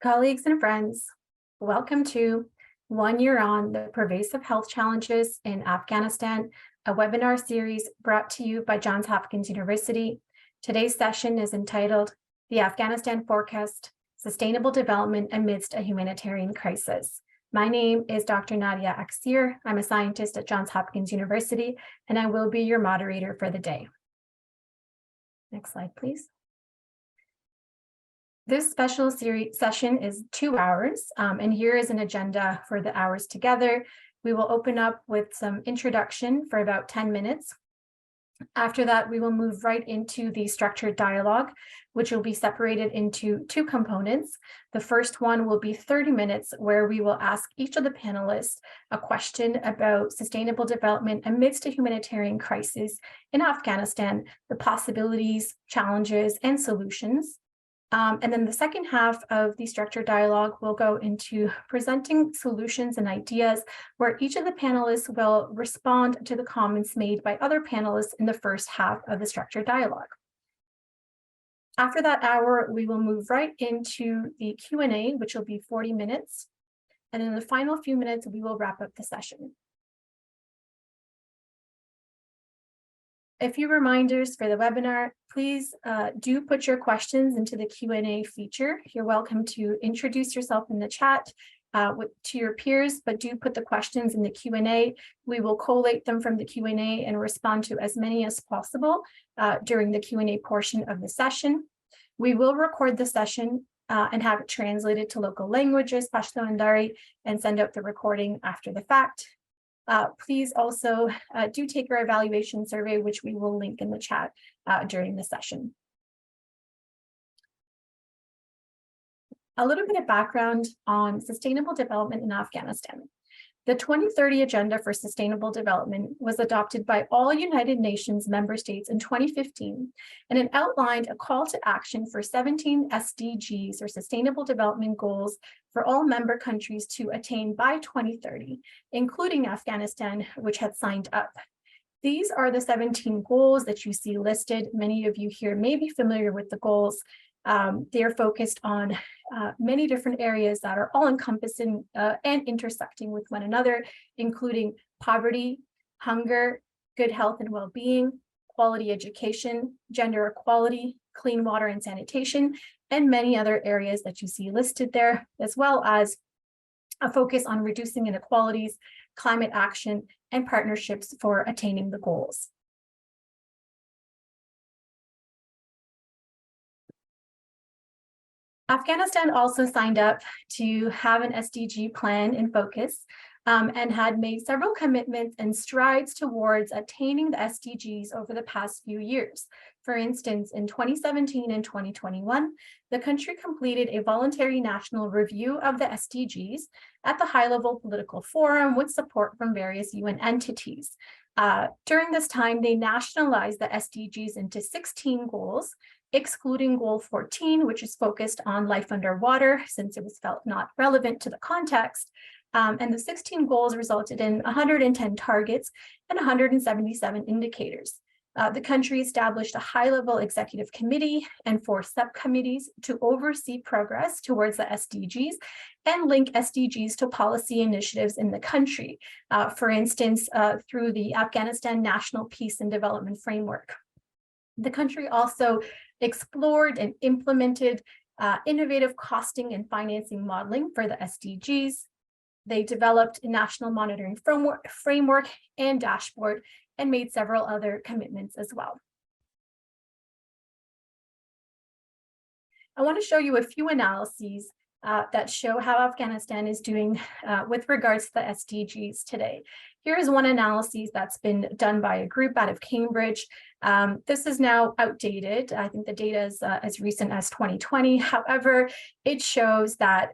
Colleagues and friends, welcome to 1 Year on the Pervasive Health Challenges in Afghanistan, a webinar series brought to you by Johns Hopkins University. Today's session is entitled The Afghanistan Forecast, Sustainable Development Amidst a Humanitarian Crisis. My name is Dr. Nadia Aksir. I'm a scientist at Johns Hopkins University, and I will be your moderator for the day. Next slide, please. This special session is 2 hours, and here is an agenda for the hours together. We will open up with some introduction for about 10 minutes. After that, we will move right into the structured dialogue, which will be separated into 2 components. The first one will be 30 minutes, where we will ask each of the panelists a question about sustainable development amidst a humanitarian crisis in Afghanistan, the possibilities, challenges, and solutions. And then the second half of the structured dialogue will go into presenting solutions and ideas, where each of the panelists will respond to the comments made by other panelists in the first half of the structured dialogue. After that hour, we will move right into the Q&A, which will be 40 minutes. And in the final few minutes, we will wrap up the session. A few reminders for the webinar. Please do put your questions into the Q&A feature. You're welcome to introduce yourself in the chat to your peers, but do put the questions in the Q&A. We will collate them from the Q&A and respond to as many as possible during the Q&A portion of the session. We will record the session and have it translated to local languages, Pashto and Dari, and send out the recording after the fact. Please also do take our evaluation survey, which we will link in the chat during the session. A little bit of background on sustainable development in Afghanistan. The 2030 Agenda for Sustainable Development was adopted by all United Nations member states in 2015, and it outlined a call to action for 17 SDGs, or Sustainable Development Goals, for all member countries to attain by 2030, including Afghanistan, which had signed up. These are the 17 goals that you see listed. Many of you here may be familiar with the goals. They are focused on many different areas that are all encompassing and intersecting with one another, including poverty, hunger, good health and well-being, quality education, gender equality, clean water and sanitation, and many other areas that you see listed there, as well as a focus on reducing inequalities, climate action, and partnerships for attaining the goals. Afghanistan also signed up to have an SDG plan in focus and had made several commitments and strides towards attaining the SDGs over the past few years. For instance, in 2017 and 2021, the country completed a voluntary national review of the SDGs at the high-level political forum with support from various UN entities. During this time, they nationalized the SDGs into 16 goals, excluding goal 14, which is focused on life underwater, since it was felt not relevant to the context. And the 16 goals resulted in 110 targets and 177 indicators. The country established a high-level executive committee and 4 subcommittees to oversee progress towards the SDGs and link SDGs to policy initiatives in the country, for instance, through the Afghanistan National Peace and Development Framework. The country also explored and implemented innovative costing and financing modeling for the SDGs. They developed a national monitoring framework and dashboard, and made several other commitments as well. I want to show you a few analyses that show how Afghanistan is doing with regards to the SDGs today. Here is one analysis that's been done by a group out of Cambridge. This is now outdated. I think the data is as recent as 2020. However, it shows that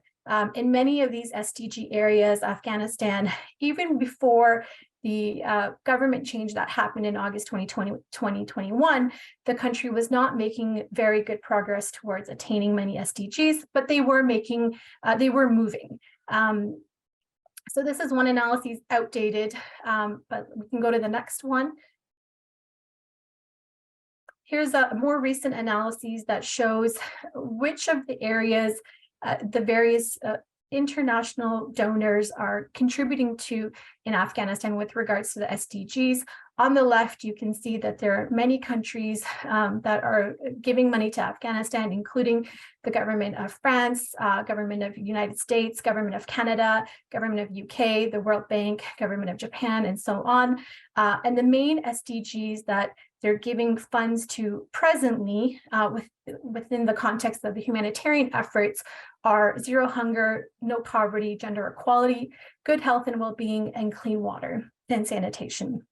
in many of these SDG areas, Afghanistan, even before the government change that happened in August 2021, the country was not making very good progress towards attaining many SDGs, but they were moving. So this is one analysis outdated, but we can go to the next one. Here's a more recent analysis that shows which of the areas the various international donors are contributing to in Afghanistan with regards to the SDGs. On the left, you can see that there are many countries that are giving money to Afghanistan, including the government of France, government of the United States, government of Canada, government of UK, the World Bank, government of Japan, and so on. And the main SDGs that they're giving funds to presently within the context of the humanitarian efforts are zero hunger, no poverty, gender equality, good health and well-being, and clean water and sanitation,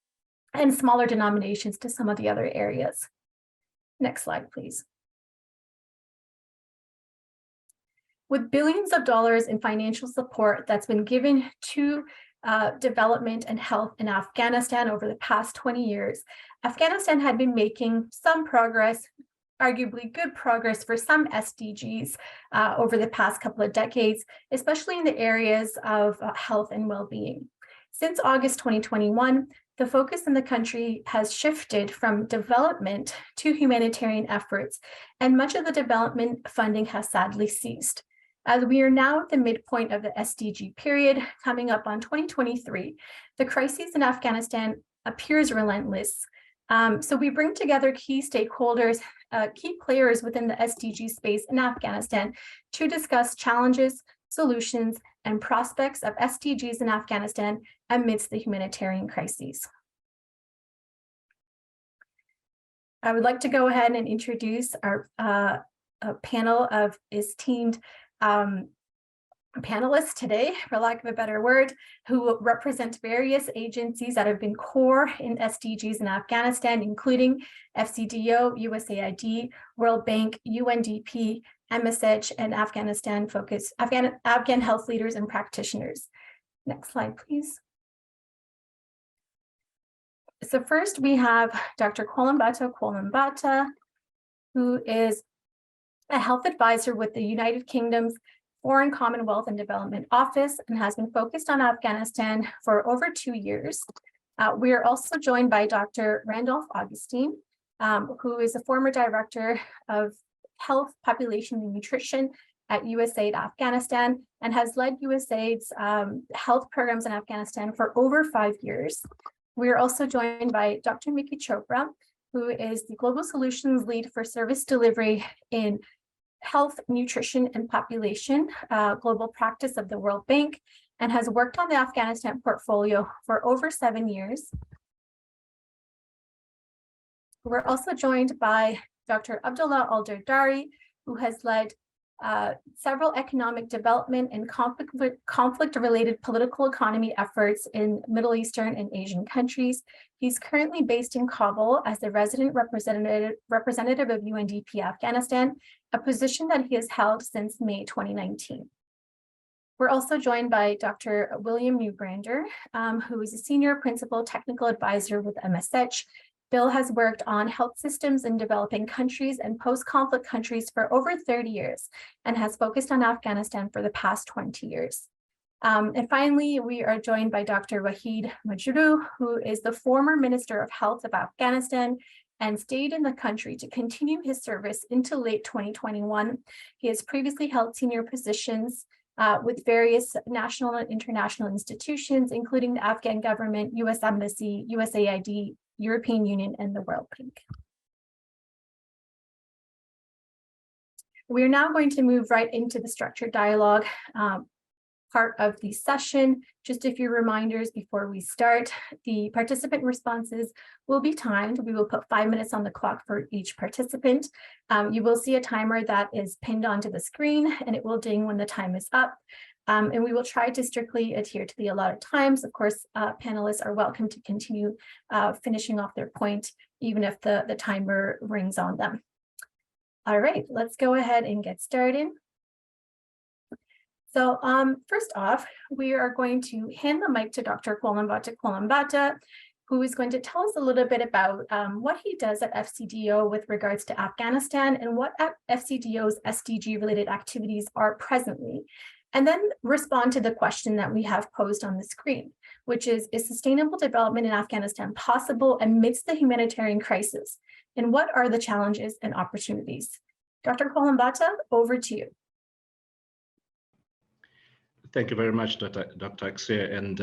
and smaller denominations to some of the other areas. Next slide, please. With billions of dollars in financial support that's been given to development and health in Afghanistan over the past 20 years, Afghanistan had been making some progress, arguably good progress for some SDGs over the past couple of decades, especially in the areas of health and well-being. Since August 2021, the focus in the country has shifted from development to humanitarian efforts, and much of the development funding has sadly ceased. As we are now at the midpoint of the SDG period, coming up on 2023, the crisis in Afghanistan appears relentless. So we bring together key stakeholders, key players within the SDG space in Afghanistan to discuss challenges, solutions, and prospects of SDGs in Afghanistan amidst the humanitarian crises. I would like to go ahead and introduce our panel of esteemed panelists today, for lack of a better word, who represent various agencies that have been core in SDGs in Afghanistan, including FCDO, USAID, World Bank, UNDP, Amidst, and Afghan health leaders and practitioners. Next slide, please. So first we have Dr. Kwolambata, who is a health advisor with the United Kingdom's Foreign Commonwealth and Development Office and has been focused on Afghanistan for over 2 years. We are also joined by Dr. Randolph Augustine, who is a former director of health, population, and nutrition at USAID Afghanistan and has led USAID's health programs in Afghanistan for over 5 years. We are also joined by Dr. Miki Chopra, who is the Global Solutions Lead for Service Delivery in Health, Nutrition, and Population, global practice of the World Bank, and has worked on the Afghanistan portfolio for over 7 years. We're also joined by Dr. Abdullah Al-Dardari, who has led several economic development and conflict-related political economy efforts in Middle Eastern and Asian countries. He's currently based in Kabul as the resident representative of UNDP Afghanistan, a position that he has held since May 2019. We're also joined by Dr. William Newbrander, who is a senior principal technical advisor with MSH. Bill has worked on health systems in developing countries and post-conflict countries for over 30 years and has focused on Afghanistan for the past 20 years. And finally, we are joined by Dr. Wahid Majru, who is the former Minister of Health of Afghanistan and stayed in the country to continue his service into late 2021. He has previously held senior positions with various national and international institutions, including the Afghan government, US Embassy, USAID, European Union, and the World Bank. We're now going to move right into the structured dialogue part of the session. Just a few reminders before we start. The participant responses will be timed. We will put 5 minutes on the clock for each participant. You will see a timer that is pinned onto the screen, and it will ding when the time is up. And we will try to strictly adhere to the allotted times. Of course, panelists are welcome to continue finishing off their point, even if the timer rings on them. All right, let's go ahead and get started. So first off, we are going to hand the mic to Dr. Kwolambata, who is going to tell us a little bit about what he does at FCDO with regards to Afghanistan and what FCDO's SDG-related activities are presently, and then respond to the question that we have posed on the screen, which is sustainable development in Afghanistan possible amidst the humanitarian crisis? And what are the challenges and opportunities? Dr. Kwolambata, over to you. Thank you very much, Dr. Axia, and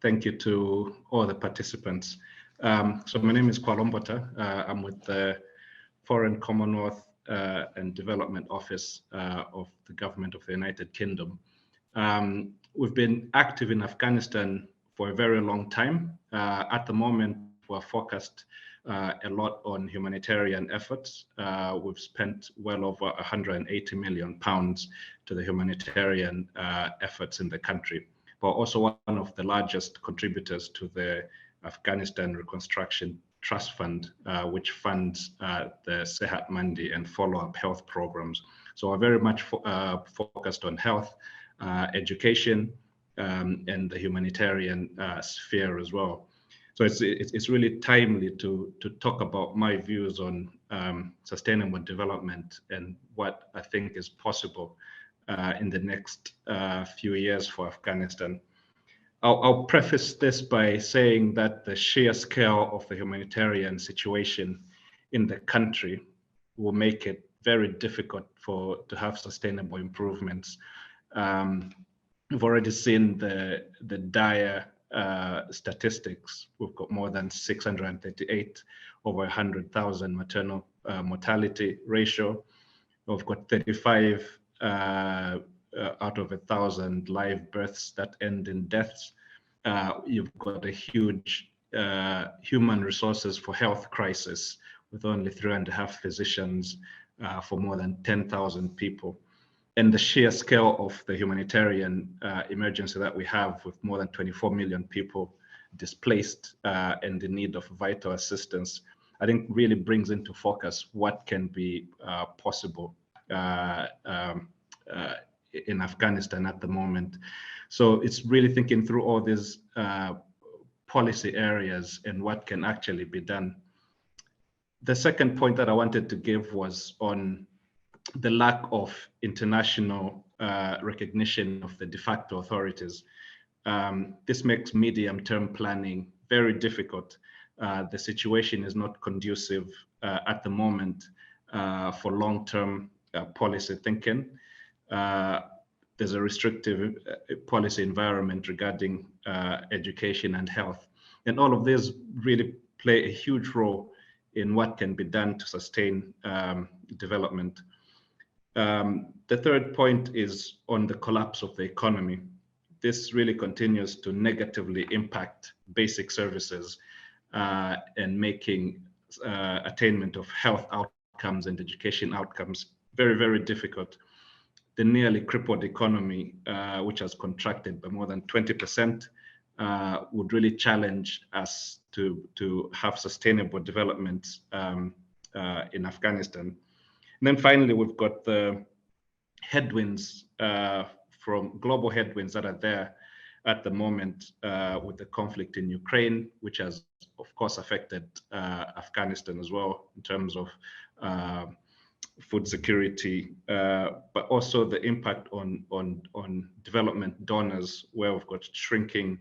thank you to all the participants. So my name is Kwalombota. I'm with the Foreign Commonwealth and Development Office of the Government of the United Kingdom. We've been active in Afghanistan for a very long time. At the moment, we're focused a lot on humanitarian efforts. We've spent well over £180 million to the humanitarian efforts in the country, but also one of the largest contributors to the Afghanistan Reconstruction Trust Fund, which funds the Sehat Mandi and follow-up health programs. So we're very much focused on health, education, and the humanitarian sphere as well. So it's really timely to talk about my views on sustainable development and what I think is possible in the next few years for Afghanistan. I'll preface this by saying that the sheer scale of the humanitarian situation in the country will make it very difficult to have sustainable improvements. We've already seen the dire statistics. We've got more than 638 over 100,000 maternal mortality ratio. We've got 35 out of 1,000 live births that end in deaths. You've got a huge human resources for health crisis with only 3.5 physicians for more than 10,000 people. And the sheer scale of the humanitarian emergency that we have, with more than 24 million people displaced and in need of vital assistance, I think really brings into focus what can be possible in Afghanistan at the moment. So it's really thinking through all these policy areas and what can actually be done. The second point that I wanted to give was on the lack of international recognition of the de facto authorities. This makes medium-term planning very difficult. The situation is not conducive at the moment for long-term policy thinking. There's a restrictive policy environment regarding education and health. And all of this really play a huge role in what can be done to sustain development. The third point is on the collapse of the economy. This really continues to negatively impact basic services and making attainment of health outcomes and education outcomes very, very difficult. The nearly crippled economy, which has contracted by more than 20%, would really challenge us to have sustainable development in Afghanistan. And then finally, we've got the headwinds from global headwinds that are there at the moment with the conflict in Ukraine, which has, of course, affected Afghanistan as well in terms of food security, but also the impact on development donors, where we've got shrinking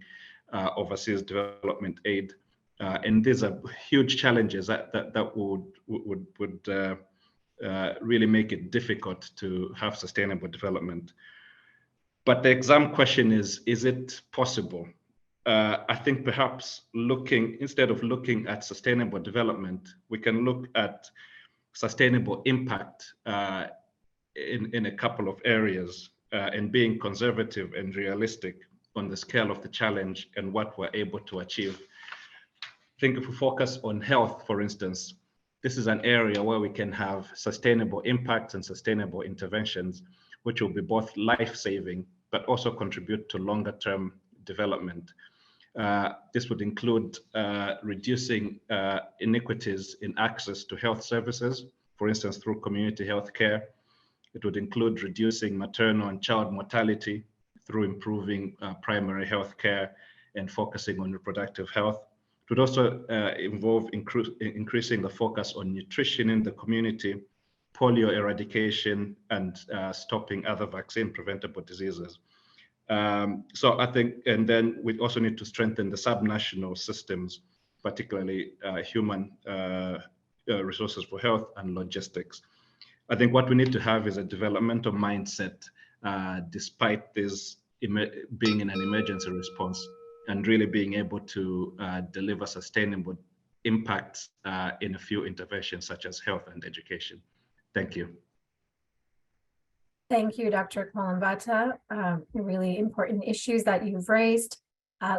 overseas development aid. And these are huge challenges that would really make it difficult to have sustainable development. But the exam question is it possible? I think perhaps instead of looking at sustainable development, we can look at sustainable impact in a couple of areas and being conservative and realistic on the scale of the challenge and what we're able to achieve. I think if we focus on health, for instance, this is an area where we can have sustainable impacts and sustainable interventions, which will be both life-saving, but also contribute to longer-term development. This would include reducing inequities in access to health services, for instance, through community health care. It would include reducing maternal and child mortality through improving primary health care and focusing on reproductive health. It would also involve increasing the focus on nutrition in the community, polio eradication, and stopping other vaccine-preventable diseases. So I think, and then we also need to strengthen the subnational systems, particularly human resources for health and logistics. I think what we need to have is a developmental mindset, despite these being in an emergency response and really being able to deliver sustainable impacts in a few interventions such as health and education. Thank you. Thank you, Dr. Kalambata. Really important issues that you've raised.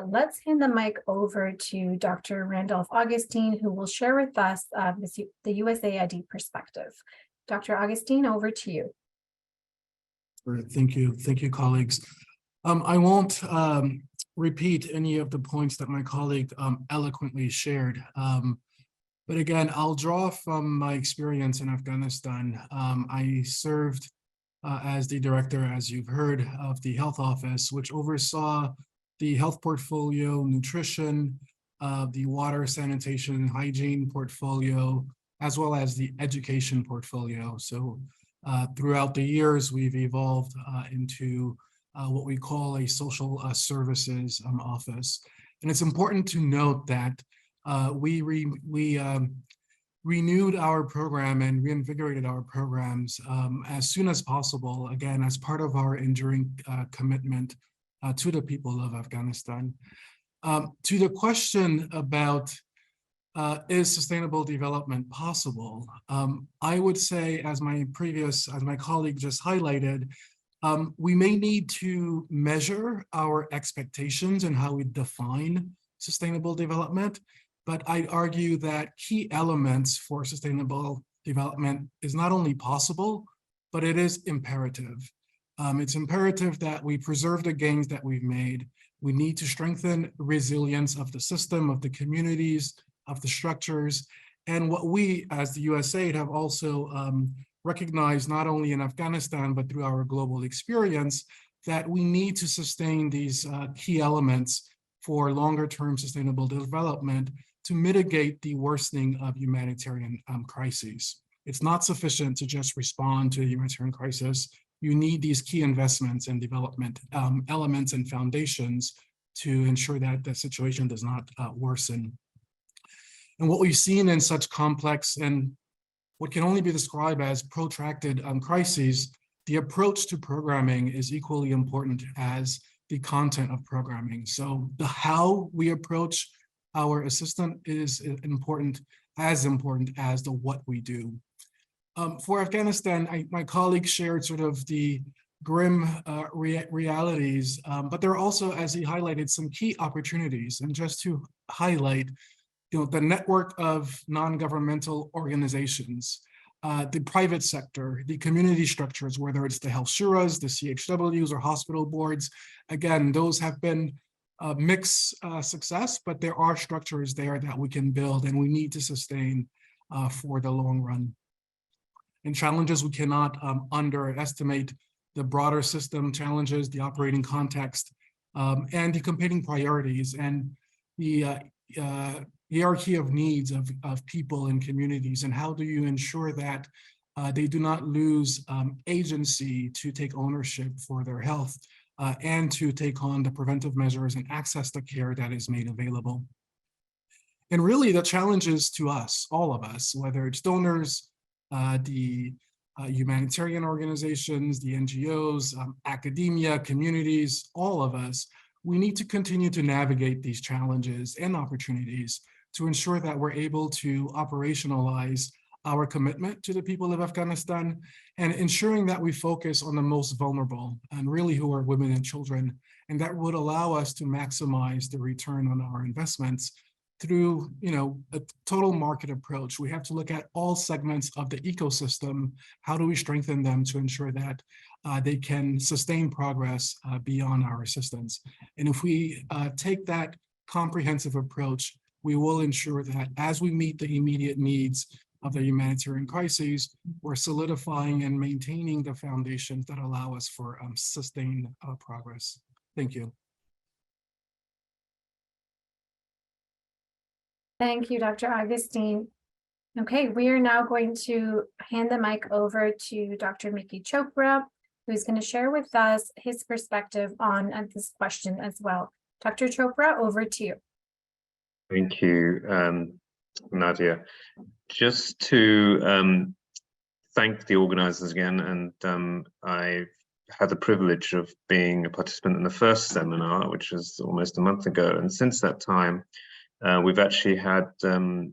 Let's hand the mic over to Dr. Randolph Augustine, who will share with us the USAID perspective. Dr. Augustine, over to you. Thank you, colleagues. I won't repeat any of the points that my colleague eloquently shared. But again, I'll draw from my experience in Afghanistan. I served as the director, as you've heard, of the health office, which oversaw the health portfolio, nutrition, the water, sanitation, and hygiene portfolio, as well as the education portfolio. So throughout the years, we've evolved into what we call a social services office. And it's important to note that we renewed our program and reinvigorated our programs as soon as possible, again, as part of our enduring commitment to the people of Afghanistan. To the question about is sustainable development possible? I would say, as my colleague just highlighted, we may need to measure our expectations and how we define sustainable development, but I'd argue that key elements for sustainable development is not only possible, but it is imperative. It's imperative that we preserve the gains that we've made. We need to strengthen resilience of the system, of the communities, of the structures. And what we as the USAID have also recognized, not only in Afghanistan, but through our global experience, that we need to sustain these key elements for longer-term sustainable development to mitigate the worsening of humanitarian crises. It's not sufficient to just respond to the humanitarian crisis. You need these key investments and development elements and foundations to ensure that the situation does not worsen. And what we've seen in such complex and what can only be described as protracted crises, the approach to programming is equally important as the content of programming. So the how we approach our assistance is important as the what we do. For Afghanistan, my colleague shared sort of the grim realities, but there are also, as he highlighted, some key opportunities. And just to highlight, the network of non-governmental organizations, the private sector, the community structures, whether it's the health shuras, the CHWs, or hospital boards. Again, those have been mixed success, but there are structures there that we can build and we need to sustain for the long run. And challenges, we cannot underestimate the broader system challenges, the operating context, and the competing priorities and the hierarchy of needs of people and communities, and how do you ensure that they do not lose agency to take ownership for their health and to take on the preventive measures and access the care that is made available. And really the challenges to us, all of us, whether it's donors, the humanitarian organizations, the NGOs, academia, communities, all of us, we need to continue to navigate these challenges and opportunities to ensure that we're able to operationalize our commitment to the people of Afghanistan and ensuring that we focus on the most vulnerable and really who are women and children. And that would allow us to maximize the return on our investments through, a total market approach. We have to look at all segments of the ecosystem. How do we strengthen them to ensure that they can sustain progress beyond our assistance? And if we take that comprehensive approach, we will ensure that as we meet the immediate needs of the humanitarian crises, we're solidifying and maintaining the foundations that allow us for sustained progress. Thank you. Thank you, Dr. Augustine. Okay, we are now going to hand the mic over to Dr. Miki Chopra, who's going to share with us his perspective on this question as well. Dr. Chopra, over to you. Thank you, Nadia. Just to thank the organizers again, and I had the privilege of being a participant in the first seminar, which was almost a month ago. And since that time, we've actually had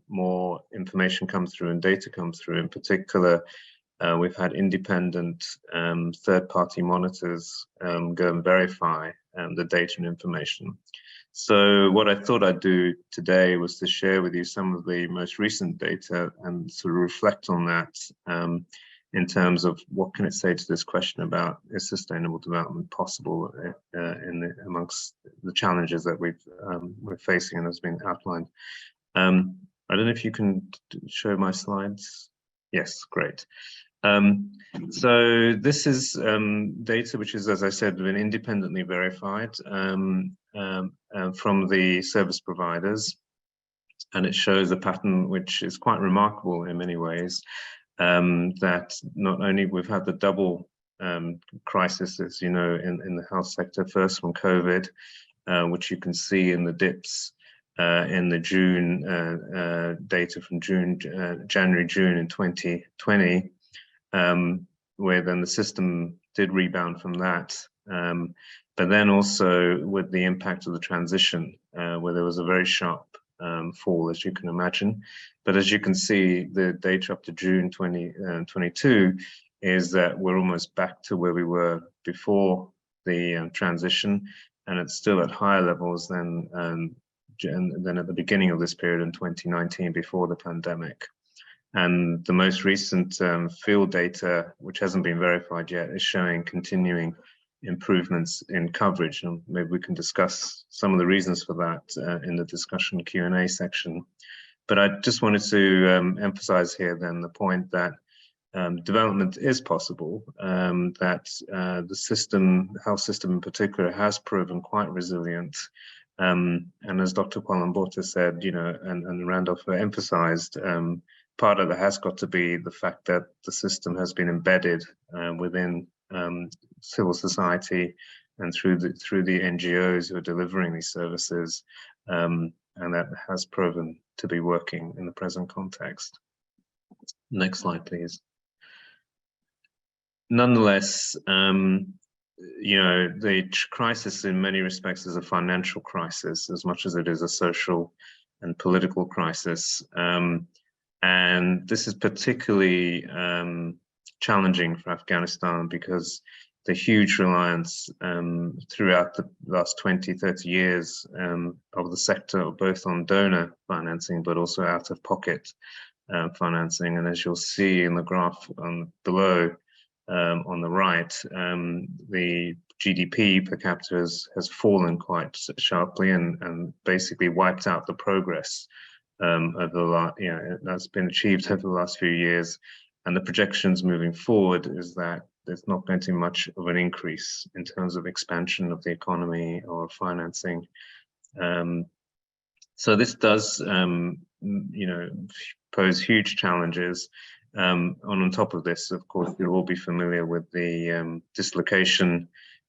more information come through and data come through. In particular, we've had independent third-party monitors go and verify the data and information. So what I thought I'd do today was to share with you some of the most recent data and sort of reflect on that in terms of what can it say to this question about is sustainable development possible amongst the challenges that we're facing and has been outlined. I don't know if you can show my slides. Yes, great. So this is data which is, as I said, been independently verified from the service providers, and it shows a pattern which is quite remarkable in many ways, that not only we've had the double crisis, as you know, in the health sector, first from COVID, which you can see in the dips in the June data from January, June in 2020, where then the system did rebound from that. But then also with the impact of the transition, where there was a very sharp fall, as you can imagine. But as you can see, the data up to June 2022 is that we're almost back to where we were before the transition, and it's still at higher levels than at the beginning of this period in 2019, before the pandemic. And the most recent field data, which hasn't been verified yet, is showing continuing improvements in coverage, and maybe we can discuss some of the reasons for that in the discussion Q&A section. But I just wanted to emphasize here then the point that development is possible, that the system, the health system in particular, has proven quite resilient. And as Dr. Kwalambota said, you know, and Randolph emphasized, part of it has got to be the fact that the system has been embedded within civil society and through the NGOs who are delivering these services, and that has proven to be working in the present context. Next slide, please. Nonetheless, you know, the crisis in many respects is a financial crisis as much as it is a social and political crisis. And this is particularly challenging for Afghanistan because the huge reliance throughout the last 20, 30 years of the sector, both on donor financing, but also out-of-pocket financing. And as you'll see in the graph below on the right, the GDP per capita has fallen quite sharply and basically wiped out the progress over the last, you know, that's been achieved over the last few years. And the projections moving forward is that there's not going to be much of an increase in terms of expansion of the economy or financing. So this does, you know, pose huge challenges. On top of this, of course, you'll all be familiar with the dislocation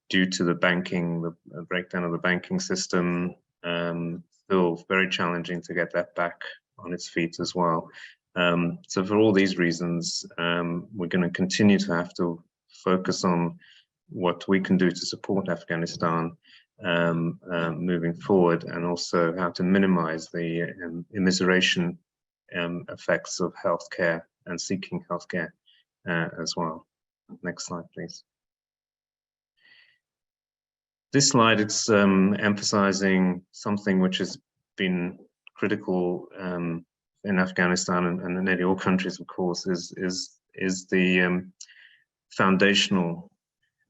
due to the banking, the breakdown of the banking system. Still very challenging to get that back on its feet as well. So for all these reasons, we're going to continue to have to focus on what we can do to support Afghanistan moving forward, and also how to minimize the immiseration effects of healthcare and seeking healthcare as well. Next slide, please. This slide is emphasizing something which has been critical in Afghanistan and in nearly all countries, of course, is the foundational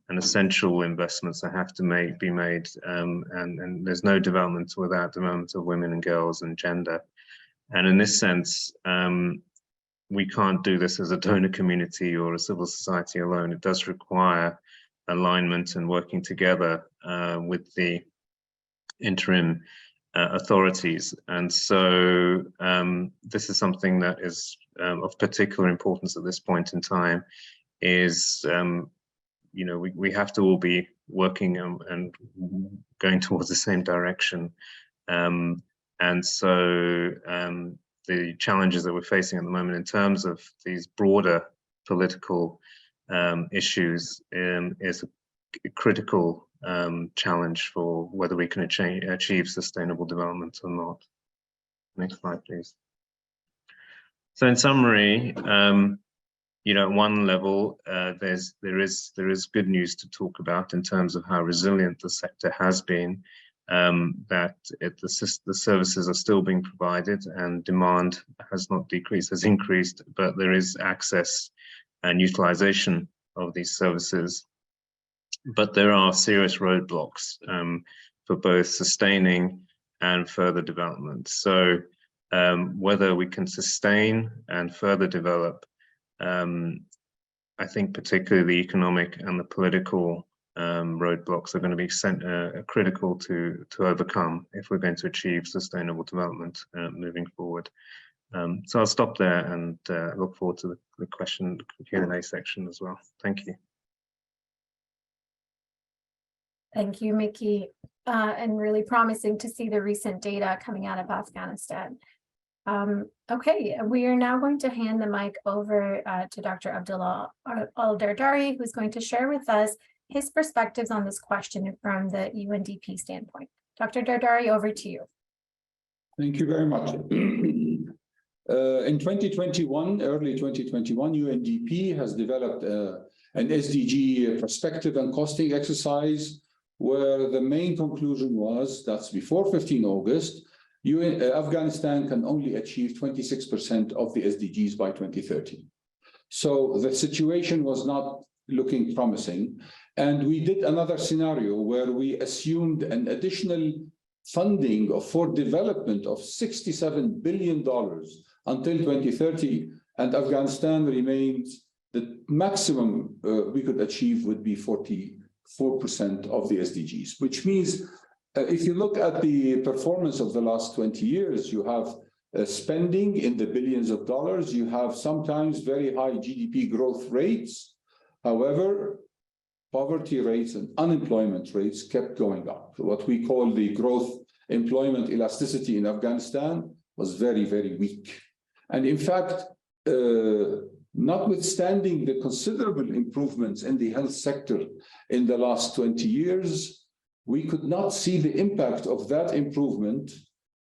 and essential investments that have to be made, and there's no development without development of women and girls and gender. And in this sense, we can't do this as a donor community or a civil society alone. It does require alignment and working together with the interim authorities. And so this is something that is of particular importance at this point in time, is you know, we have to all be working and going towards the same direction. And so the challenges that we're facing at the moment in terms of these broader political issues is critical challenge for whether we can achieve sustainable development or not. Next slide, please. So in summary, you know, at one level, there is good news to talk about in terms of how resilient the sector has been, that the services are still being provided and demand has not decreased, has increased, but there is access and utilization of these services. But there are serious roadblocks for both sustaining and further development. So whether we can sustain and further develop, I think particularly the economic and the political roadblocks are going to be critical to overcome if we're going to achieve sustainable development moving forward. So I'll stop there and look forward to the Q&A section as well. Thank you. Thank you, Mickey, and really promising to see the recent data coming out of Afghanistan. Okay, we are now going to hand the mic over to Dr. Abdullah Al-Dardari, who's going to share with us his perspectives on this question from the UNDP standpoint. Dr. Dardari, over to you. Thank you very much. In 2021, early 2021, UNDP has developed an SDG perspective and costing exercise where the main conclusion was that's before 15 August, Afghanistan can only achieve 26% of the SDGs by 2030. So the situation was not looking promising. And we did another scenario where we assumed an additional funding for development of $67 billion until 2030, and Afghanistan remains the maximum we could achieve would be 44% of the SDGs, which means if you look at the performance of the last 20 years, you have spending in the billions of dollars, you have sometimes very high GDP growth rates. However, poverty rates and unemployment rates kept going up. What we call the growth employment elasticity in Afghanistan was very, very weak. And in fact, notwithstanding the considerable improvements in the health sector in the last 20 years, we could not see the impact of that improvement,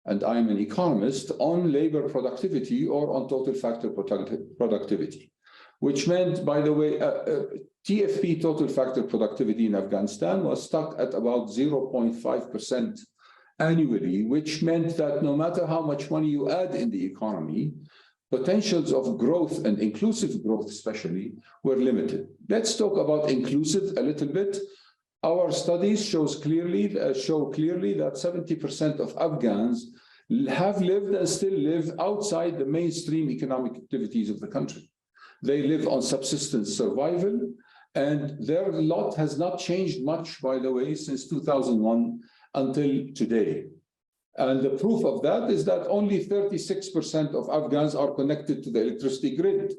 and I'm an economist, on labor productivity or on total factor productivity, which meant, by the way, TFP, total factor productivity in Afghanistan, was stuck at about 0.5% annually, which meant that no matter how much money you add in the economy, potentials of growth and inclusive growth especially were limited. Let's talk about inclusive a little bit. Our studies show clearly that 70% of Afghans have lived and still live outside the mainstream economic activities of the country. They live on subsistence survival, and their lot has not changed much, by the way, since 2001 until today. And the proof of that is that only 36% of Afghans are connected to the electricity grid.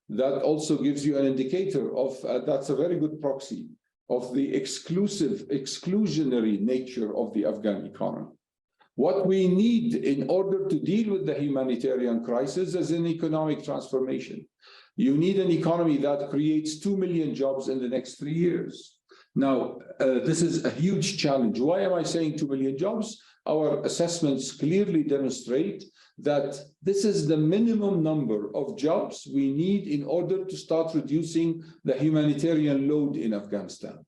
That also gives you an indicator of, that's a very good proxy of the exclusionary nature of the Afghan economy. What we need in order to deal with the humanitarian crisis is an economic transformation. You need an economy that creates 2 million jobs in the next 3 years. Now, this is a huge challenge. Why am I saying 2 million jobs? Our assessments clearly demonstrate that this is the minimum number of jobs we need in order to start reducing the humanitarian load in Afghanistan.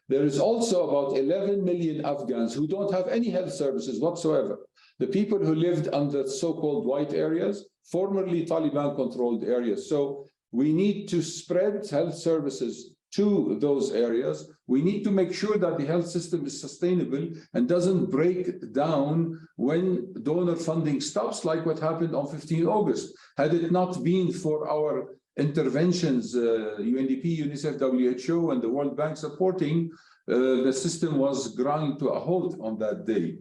There is also about 11 million Afghans who don't have any health services whatsoever. The people who lived under so-called white areas, formerly Taliban-controlled areas. So we need to spread health services to those areas. We need to make sure that the health system is sustainable and doesn't break down when donor funding stops, like what happened on 15 August. Had it not been for our interventions, UNDP, UNICEF, WHO, and the World Bank supporting, the system was ground to a halt on that day.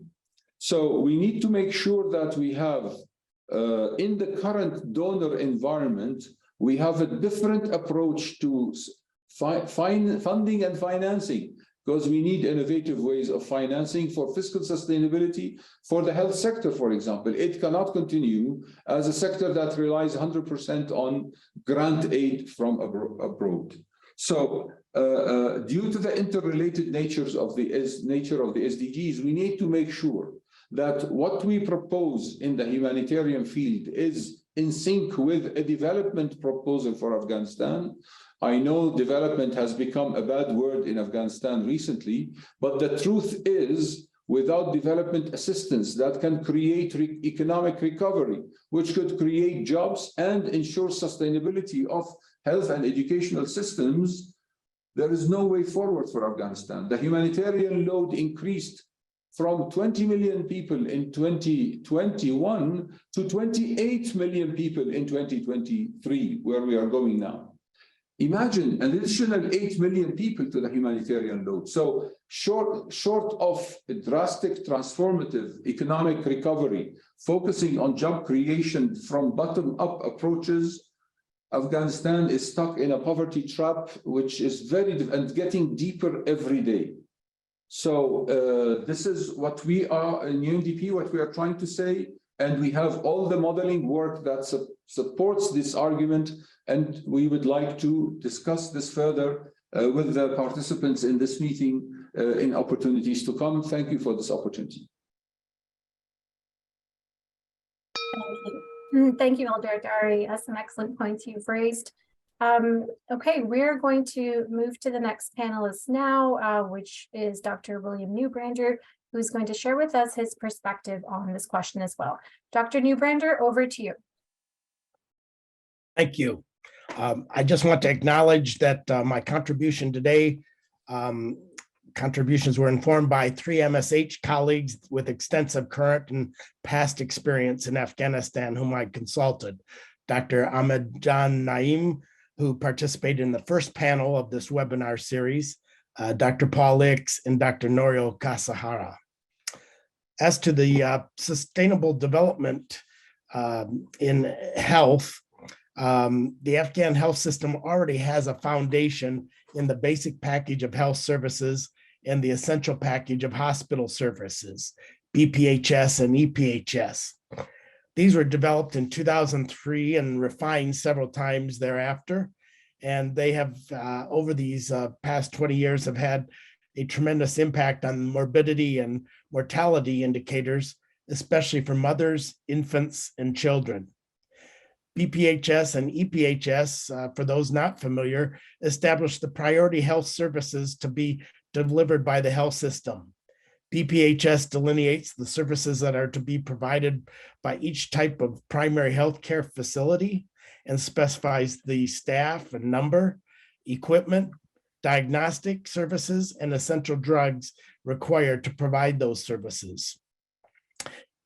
So we need to make sure that we have, in the current donor environment, we have a different approach to funding and financing, because we need innovative ways of financing for fiscal sustainability for the health sector, for example. It cannot continue as a sector that relies 100% on grant aid from abroad. So due to the interrelated natures of the nature of the SDGs, we need to make sure that what we propose in the humanitarian field is in sync with a development proposal for Afghanistan. I know development has become a bad word in Afghanistan recently, but the truth is, without development assistance that can create economic recovery, which could create jobs and ensure sustainability of health and educational systems, there is no way forward for Afghanistan. The humanitarian load increased from 20 million people in 2021 to 28 million people in 2023, where we are going now. Imagine an additional 8 million people to the humanitarian load. So short of a drastic transformative economic recovery, focusing on job creation from bottom-up approaches, Afghanistan is stuck in a poverty trap, which is and getting deeper every day. So this is what we are in UNDP, what we are trying to say, and we have all the modeling work that supports this argument, and we would like to discuss this further with the participants in this meeting in opportunities to come. Thank you for this opportunity. Thank you, Elder Dari. That's some excellent points you've raised. Okay, we're going to move to the next panelist now, which is Dr. William Newbrander, who's going to share with us his perspective on this question as well. Dr. Newbrander, over to you. Thank you. I just want to acknowledge that my contribution today, contributions were informed by 3 MSH colleagues with extensive current and past experience in Afghanistan, whom I consulted. Dr. Ahmed Jan Naim, who participated in the first panel of this webinar series, Dr. Paul Ix, and Dr. Norio Kasahara. As to the sustainable development in health, the Afghan health system already has a foundation in the basic package of health services and the essential package of hospital services, BPHS and EPHS. These were developed in 2003 and refined several times thereafter. And they have, over these past 20 years, have had a tremendous impact on morbidity and mortality indicators, especially for mothers, infants, and children. BPHS and EPHS, for those not familiar, established the priority health services to be delivered by the health system. BPHS delineates the services that are to be provided by each type of primary health care facility and specifies the staff and number, equipment, diagnostic services, and essential drugs required to provide those services.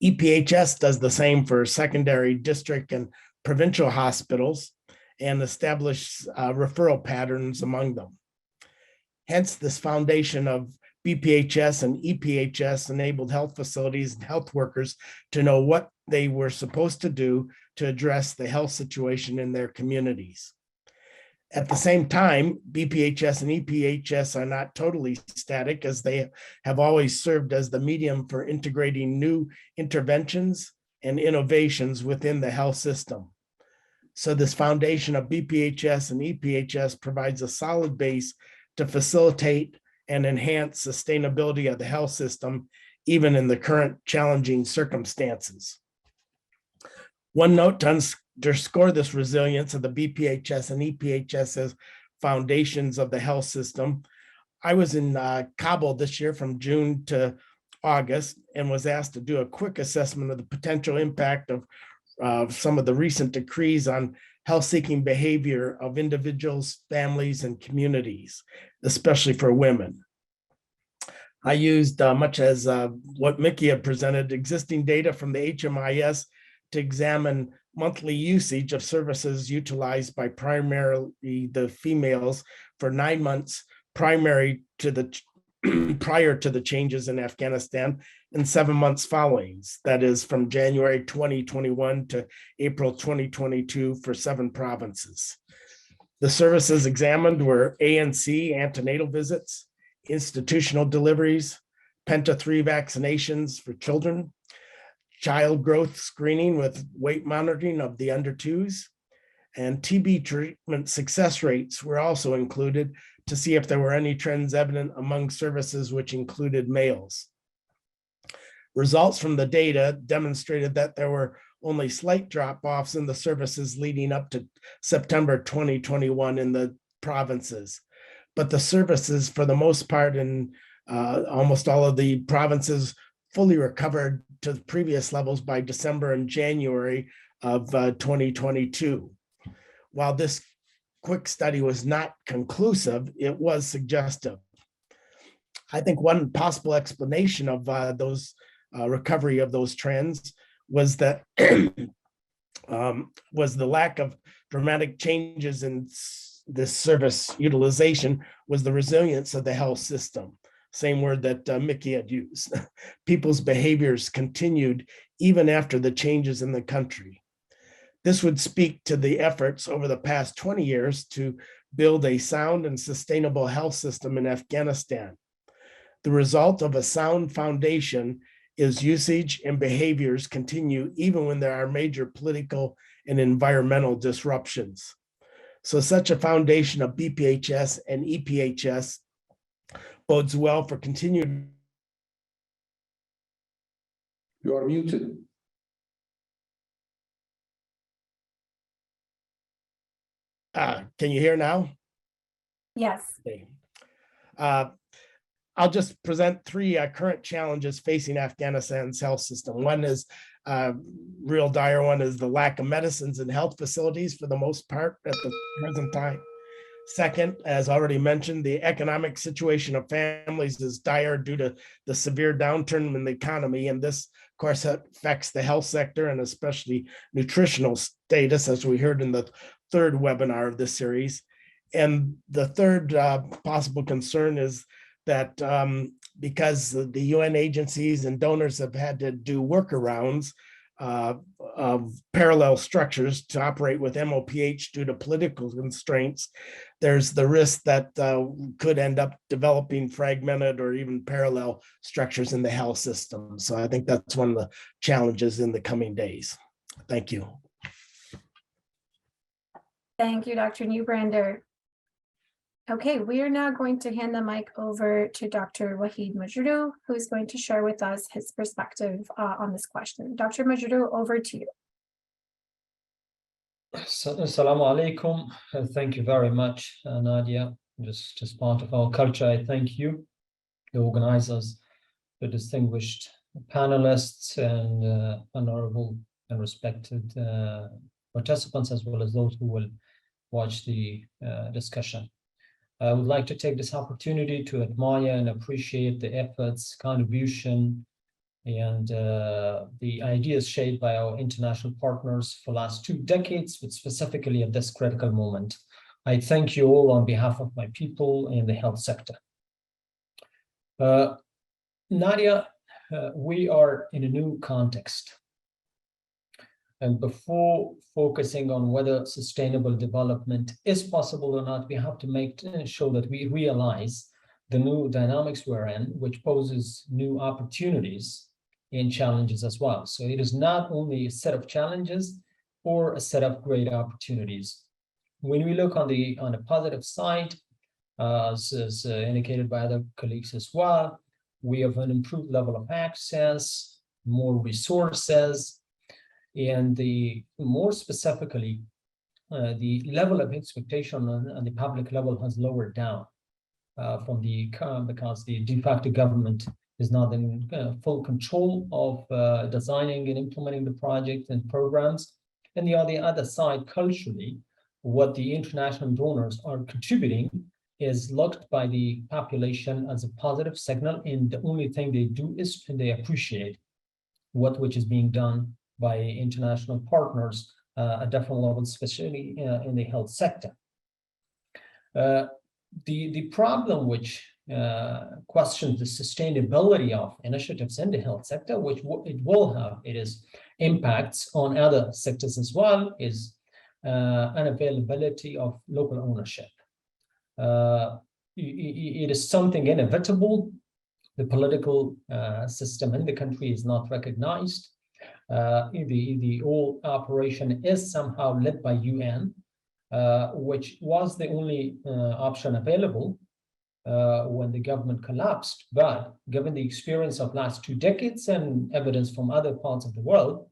EPHS does the same for secondary, district, and provincial hospitals and establish referral patterns among them. Hence, this foundation of BPHS and EPHS enabled health facilities and health workers to know what they were supposed to do to address the health situation in their communities. At the same time, BPHS and EPHS are not totally static, as they have always served as the medium for integrating new interventions and innovations within the health system. So this foundation of BPHS and EPHS provides a solid base to facilitate and enhance sustainability of the health system, even in the current challenging circumstances. One note to underscore this resilience of the BPHS and EPHS as foundations of the health system. I was in Kabul this year from June to August and was asked to do a quick assessment of the potential impact of some of the recent decrees on health-seeking behavior of individuals, families, and communities, especially for women. I used, much as what Mickey had presented, existing data from the HMIS to examine monthly usage of services utilized by primarily the females for 9 months prior to the changes in Afghanistan and 7 months following. That is from January 2021 to April 2022 for 7 provinces. The services examined were ANC, antenatal visits, institutional deliveries, Penta 3 vaccinations for children, child growth screening with weight monitoring of the under 2s, And TB treatment success rates were also included to see if there were any trends evident among services which included males. Results from the data demonstrated that there were only slight drop-offs in the services leading up to September 2021 in the provinces. But the services, for the most part, in almost all of the provinces, fully recovered to the previous levels by December and January of 2022. While this quick study was not conclusive, it was suggestive. I think one possible explanation of those recovery of those trends was that was the lack of dramatic changes in this service utilization, was the resilience of the health system. Same word that Mickey had used. People's behaviors continued even after the changes in the country. This would speak to the efforts over the past 20 years to build a sound and sustainable health system in Afghanistan. The result of a sound foundation is usage and behaviors continue even when there are major political and environmental disruptions. So such a foundation of BPHS and EPHS bodes well for continued. You are muted. Can you hear now? Yes. Okay. I'll just present three current challenges facing Afghanistan's health system. One is real dire one is the lack of medicines and health facilities for the most part at the present time. Second, as already mentioned, the economic situation of families is dire due to the severe downturn in the economy. And this, of course, affects the health sector and especially nutritional status, as we heard in the third webinar of this series. And the third possible concern is that because the UN agencies and donors have had to do workarounds of parallel structures to operate with MOPH due to political constraints, there's the risk that could end up developing fragmented or even parallel structures in the health system. So I think that's one of the challenges in the coming days. Thank you. Thank you, Dr. Newbrander. Okay, we are now going to hand the mic over to Dr. Wahid Majroux, who is going to share with us his perspective on this question. Dr. Majroux, over to you. Assalamu alaikum. Thank you very much, Nadia. Just as part of our culture, I thank you, the organizers, the distinguished panelists, and honorable and respected participants, as well as those who will watch the discussion. I would like to take this opportunity to admire and appreciate the efforts, contribution, and the ideas shaped by our international partners for the last 2 decades, but specifically at this critical moment. I thank you all on behalf of my people in the health sector. Nadia, we are in a new context. And before focusing on whether sustainable development is possible or not, we have to make sure that we realize the new dynamics we're in, which poses new opportunities and challenges as well. So it is not only a set of challenges or a set of great opportunities. When we look on the positive side, as indicated by other colleagues as well, we have an improved level of access, more resources, and more specifically, the level of expectation on the public level has lowered down because the de facto government is not in full control of designing and implementing the projects and programs. And on the other side, culturally, what the international donors are contributing is looked by the population as a positive signal, and the only thing they do is they appreciate which is being done by international partners at different levels, especially in the health sector. The problem which questions the sustainability of initiatives in the health sector, which it will have, it is impacts on other sectors as well, is unavailability of local ownership. It is something inevitable. The political system in the country is not recognized. The whole operation is somehow led by UN, which was the only option available when the government collapsed. But given the experience of last 2 decades and evidence from other parts of the world,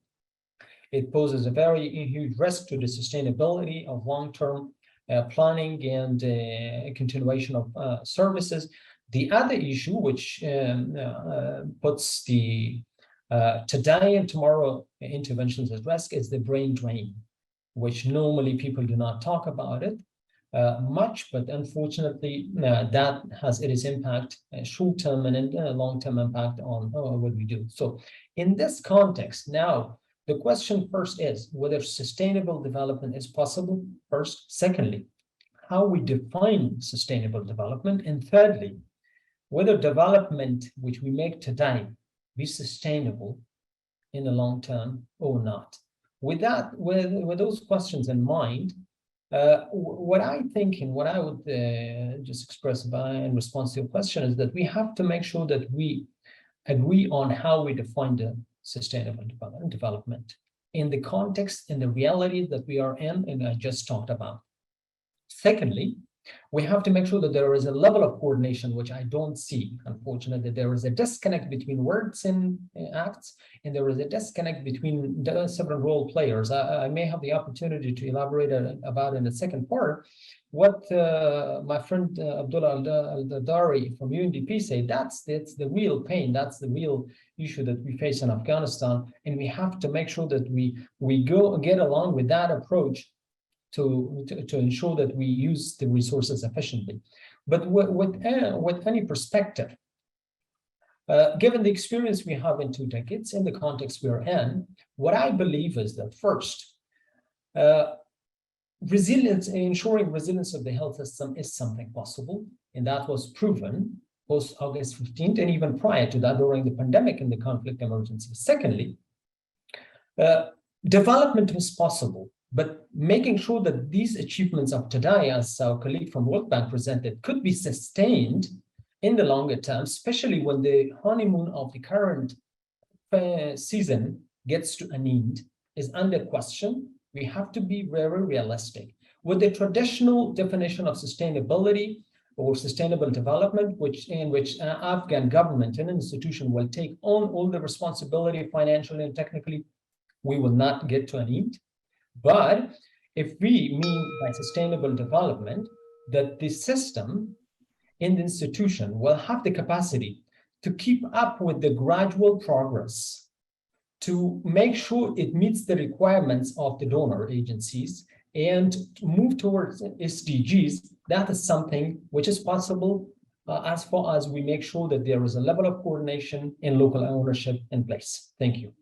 it poses a very huge risk to the sustainability of long-term planning and continuation of services. The other issue, which puts the today and tomorrow interventions at risk, is the brain drain, which normally people do not talk about it much, but unfortunately that has its impact, short-term and long-term impact on what we do. So in this context, now the question first is whether sustainable development is possible first. Secondly, how we define sustainable development. And thirdly, whether development which we make today be sustainable in the long term or not. With that, with those questions in mind, what I think and what I would just express in response to your question is that we have to make sure that we agree on how we define the sustainable development in the context, in the reality that we are in, and I just talked about. Secondly, we have to make sure that there is a level of coordination, which I don't see, unfortunately. There is a disconnect between words and acts, and there is a disconnect between the several role players. I may have the opportunity to elaborate about in the second part. What my friend Abdullah Al-Dari from UNDP said, that's the real pain, that's the real issue that we face in Afghanistan, and we have to make sure that we get along with that approach to ensure that we use the resources efficiently. But with any perspective, given the experience we have in 2 decades, in the context we are in, what I believe is that first, resilience, ensuring resilience of the health system is something possible, and that was proven post August 15th and even prior to that during the pandemic and the conflict emergency. Secondly, development is possible, but making sure that these achievements of today, as our colleague from World Bank presented, could be sustained in the longer term, especially when the honeymoon of the current season gets to an end, is under question. We have to be very realistic. With the traditional definition of sustainability or sustainable development, in which Afghan government and institution will take on all the responsibility financially and technically, we will not get to an end. But if we mean by sustainable development that the system in the institution will have the capacity to keep up with the gradual progress, to make sure it meets the requirements of the donor agencies and to move towards SDGs, that is something which is possible as far as we make sure that there is a level of coordination and local ownership in place. Thank you.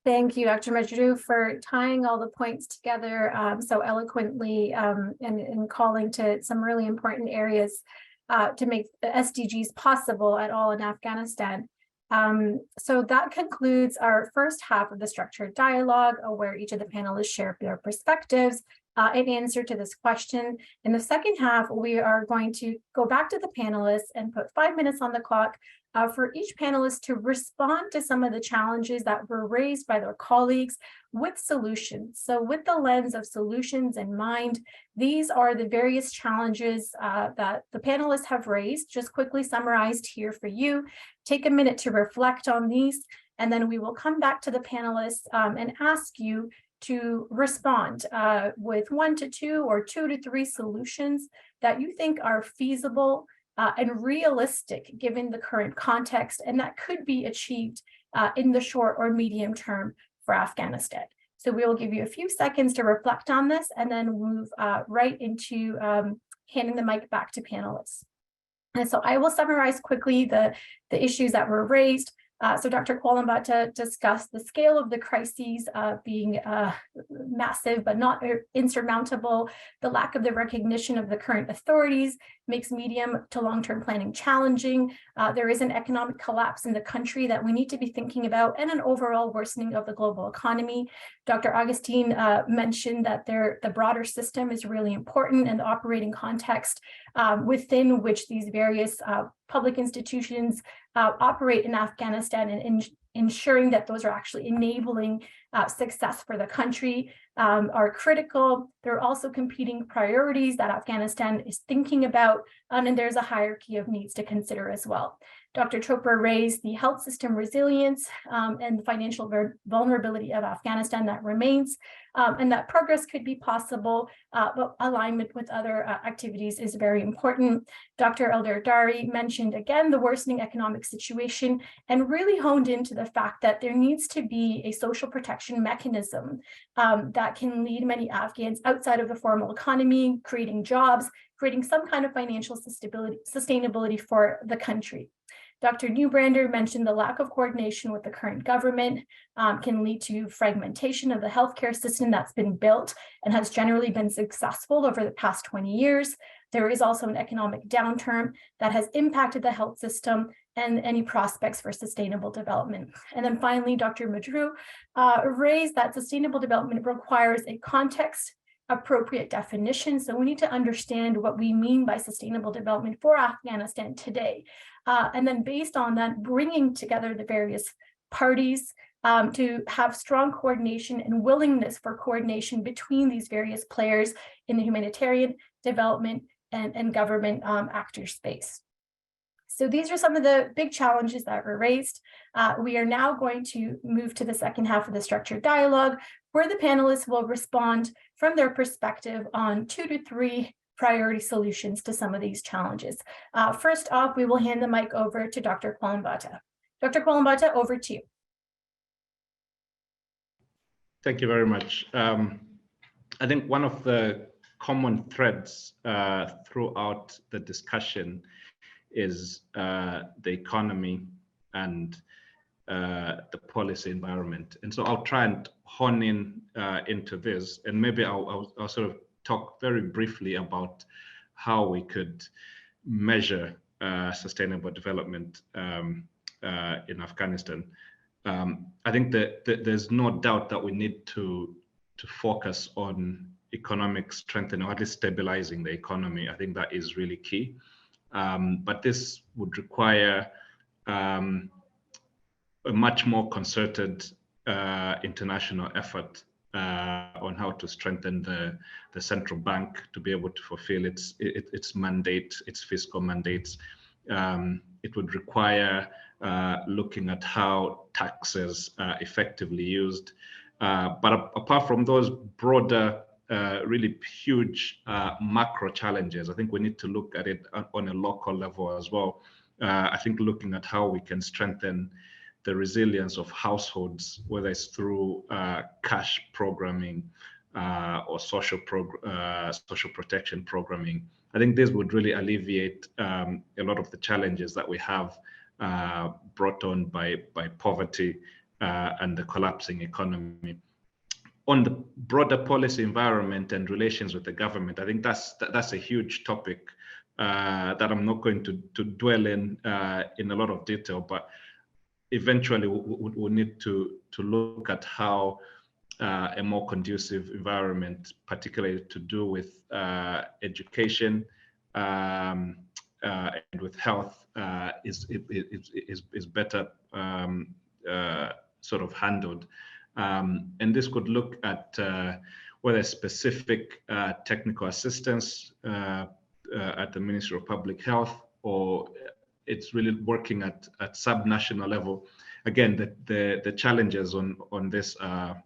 Thank you, Dr. Majrouf, for tying all the points together so eloquently and calling to some really important areas to make the SDGs possible at all in Afghanistan. So that concludes our first half of the structured dialogue, where each of the panelists share their perspectives in answer to this question. In the second half, we are going to go back to the panelists and put 5 minutes on the clock for each panelist to respond to some of the challenges that were raised by their colleagues with solutions. So with the lens of solutions in mind, these are the various challenges that the panelists have raised, just quickly summarized here for you. Take a minute to reflect on these, and then we will come back to the panelists and ask you to respond with 1 to 2 or 2 to 3 solutions that you think are feasible and realistic given the current context, and that could be achieved in the short or medium term for Afghanistan. So we will give you a few seconds to reflect on this and then move right into handing the mic back to panelists. And so I will summarize quickly the issues that were raised. So Dr. Qualambata discussed the scale of the crises being massive but not insurmountable. The lack of the recognition of the current authorities makes medium to long-term planning challenging. There is an economic collapse in the country that we need to be thinking about, and an overall worsening of the global economy. Dr. Augustine mentioned that the broader system is really important, and the operating context within which these various public institutions operate in Afghanistan and ensuring that those are actually enabling success for the country are critical. There are also competing priorities that Afghanistan is thinking about, and there's a hierarchy of needs to consider as well. Dr. Chopra raised the health system resilience and the financial vulnerability of Afghanistan that remains, and that progress could be possible, but alignment with other activities is very important. Dr. Eldar-Dari mentioned again the worsening economic situation and really honed into the fact that there needs to be a social protection mechanism that can lead many Afghans outside of the formal economy, creating jobs, creating some kind of financial sustainability for the country. Dr. Newbrander mentioned the lack of coordination with the current government can lead to fragmentation of the healthcare system that's been built and has generally been successful over the past 20 years. There is also an economic downturn that has impacted the health system and any prospects for sustainable development. And then finally, Dr. Madru raised that sustainable development requires a context appropriate definition. So we need to understand what we mean by sustainable development for Afghanistan today. And then based on that, bringing together the various parties to have strong coordination and willingness for coordination between these various players in the humanitarian, development, and government actor space. So these are some of the big challenges that were raised. We are now going to move to the second half of the structured dialogue, where the panelists will respond from their perspective on 2 to 3 priority solutions to some of these challenges. First off, we will hand the mic over to Dr. Kwalambata. Dr. Kwalambata, over to you. Thank you very much. I think one of the common threads throughout the discussion is the economy and the policy environment. And so I'll try and hone in into this, and maybe I'll sort of talk very briefly about how we could measure sustainable development in Afghanistan. I think that there's no doubt that we need to focus on economic strengthening, or at least stabilizing the economy. I think that is really key. But this would require a much more concerted international effort on how to strengthen the central bank to be able to fulfill its mandate, its fiscal mandates. It would require looking at how taxes are effectively used. But apart from those broader, really huge macro challenges, I think we need to look at it on a local level as well. I think looking at how we can strengthen the resilience of households, whether it's through cash programming or social protection programming. I think this would really alleviate a lot of the challenges that we have brought on by poverty and the collapsing economy. On the broader policy environment and relations with the government, I think that's a huge topic that I'm not going to dwell in a lot of detail, but eventually we'll need to look at how a more conducive environment, particularly to do with education and with health, is better sort of handled. And this could look at whether specific technical assistance at the Ministry of Public Health, or it's really working at sub-national level. Again, the challenges on this are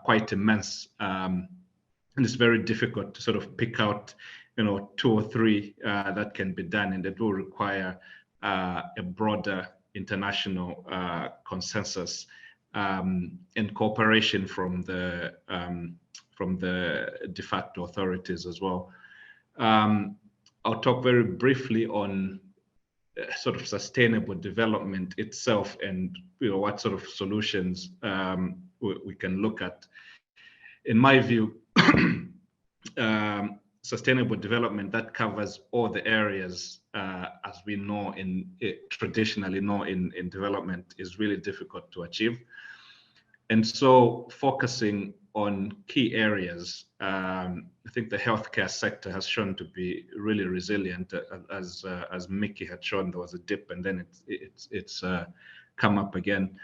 quite immense, and it's very difficult to sort of pick out, 2 or 3 that can be done, and it will require a broader international consensus and cooperation from the de facto authorities as well. I'll talk very briefly on sort of sustainable development itself, and what sort of solutions we can look at. In my view, sustainable development that covers all the areas as we know traditionally know in development is really difficult to achieve. And so focusing on key areas, I think the healthcare sector has shown to be really resilient. As Mickey had shown, there was a dip and then it's come up again.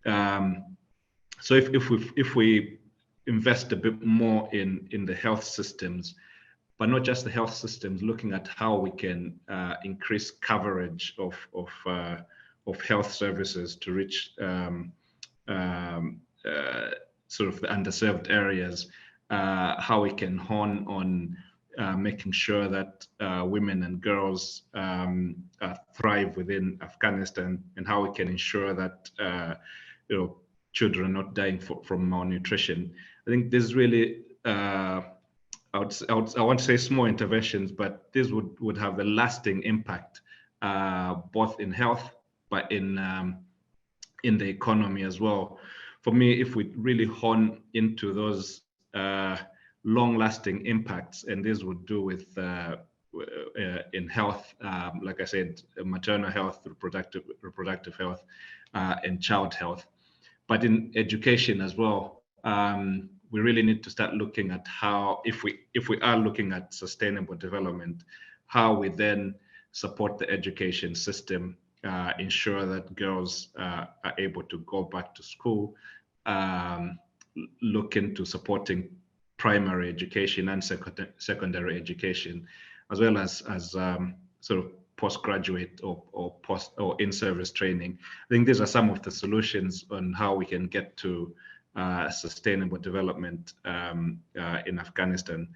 So if we invest a bit more in the health systems, but not just the health systems, looking at how we can increase coverage of health services to reach sort of the underserved areas, how we can hone on making sure that women and girls thrive within Afghanistan, and how we can ensure that children are not dying from malnutrition. I think there's really I want to say small interventions, but this would have a lasting impact, both in health, but in the economy as well. For me, if we really hone into those long-lasting impacts, and this would do with in health, like I said, maternal health, reproductive health, and child health, but in education as well. We really need to start looking at how, if we are looking at sustainable development, how we then support the education system, ensure that girls are able to go back to school, look into supporting primary education and secondary education, as well as sort of postgraduate or in-service training. I think these are some of the solutions on how we can get to sustainable development in Afghanistan.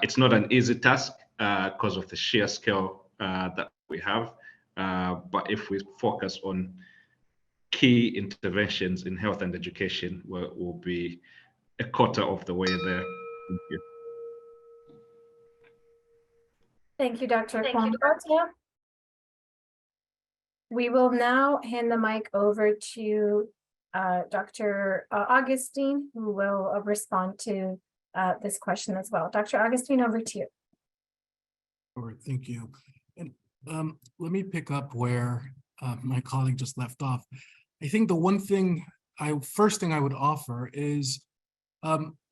It's not an easy task because of the sheer scale that we have, but if we focus on key interventions in health and education, we'll be a quarter of the way there. Thank you. Thank you, Dr. Kwambatia. We will now hand the mic over to Dr. Augustine, who will respond to this question as well. Dr. Augustine, over to you. All right, thank you. And let me pick up where my colleague just left off. I think the first thing I would offer is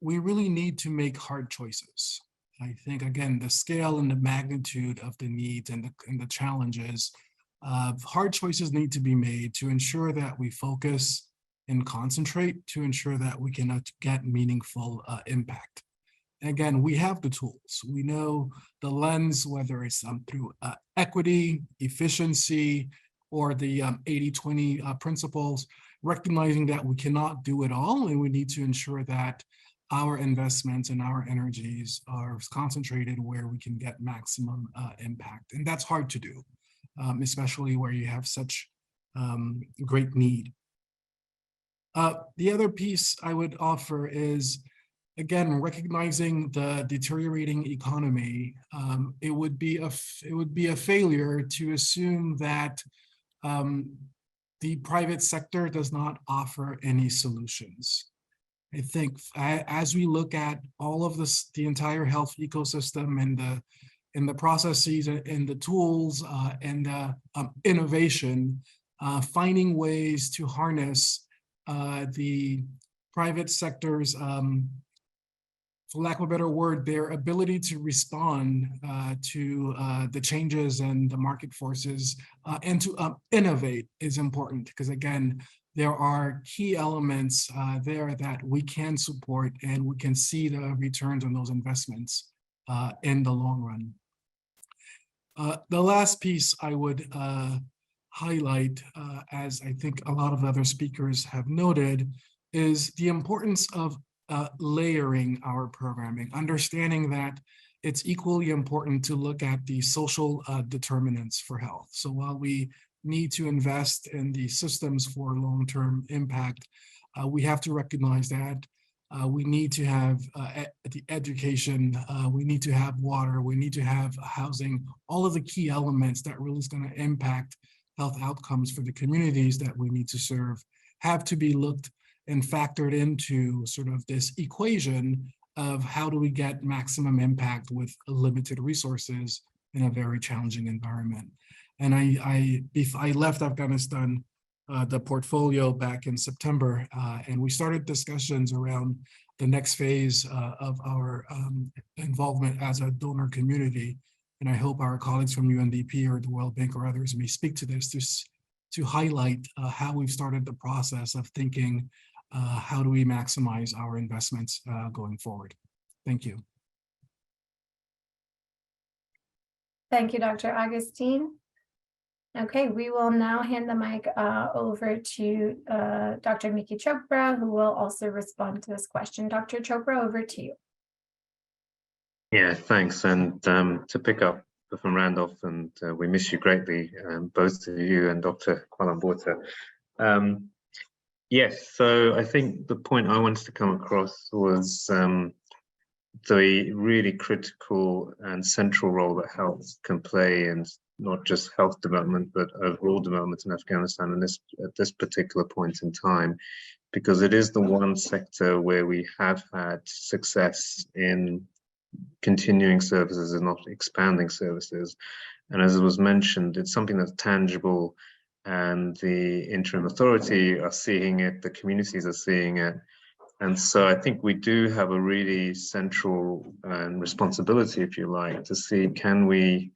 we really need to make hard choices. I think, again, the scale and the magnitude of the needs and the challenges, hard choices need to be made to ensure that we focus and concentrate, to ensure that we can get meaningful impact. And again, we have the tools. We know the lens, whether it's through equity, efficiency, or the 80-20 principles, recognizing that we cannot do it all, and we need to ensure that our investments and our energies are concentrated where we can get maximum impact. And that's hard to do, especially where you have such great need. The other piece I would offer is, again, recognizing the deteriorating economy. It would be a failure to assume that the private sector does not offer any solutions. I think as we look at all of this, the entire health ecosystem and the processes and the tools and the innovation, finding ways to harness the private sector's, for lack of a better word, their ability to respond to the changes and the market forces and to innovate is important, because again, there are key elements there that we can support, and we can see the returns on those investments in the long run. The last piece I would highlight, as I think a lot of other speakers have noted, is the importance of layering our programming, understanding that it's equally important to look at the social determinants for health. So while we need to invest in the systems for long-term impact, we have to recognize that we need to have the education, we need to have water, we need to have housing, all of the key elements that really is going to impact health outcomes for the communities that we need to serve have to be looked and factored into sort of this equation of how do we get maximum impact with limited resources in a very challenging environment. And I left Afghanistan, the portfolio back in September, and we started discussions around the next phase of our involvement as a donor community. And I hope our colleagues from UNDP or the World Bank or others may speak to this, to highlight how we've started the process of thinking, how do we maximize our investments going forward? Thank you. Thank you, Dr. Augustine. Okay, we will now hand the mic over to Dr. Miki Chopra, who will also respond to this question. Dr. Chopra, over to you. Yeah, thanks. And to pick up from Randolph, and we miss you greatly, both of you and Dr. Kwalamborta. Yes, so I think the point I wanted to come across was the really critical and central role that health can play in not just health development, but overall development in Afghanistan at this particular point in time, because it is the one sector where we have had success in continuing services and not expanding services. And as it was mentioned, it's something that's tangible, and the interim authority are seeing it, the communities are seeing it. And so I think we do have a really central responsibility, if you like, to see, can we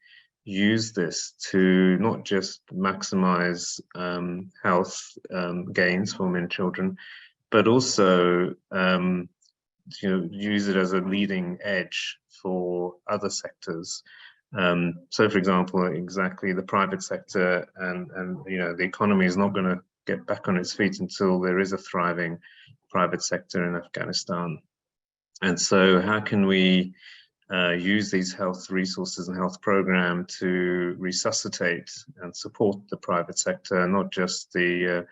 use this to not just maximize health gains for women and children, but also use it as a leading edge for other sectors. So, for example, exactly the private sector and the economy is not going to get back on its feet until there is a thriving private sector in Afghanistan. And so how can we use these health resources and health program to resuscitate and support the private sector, not just the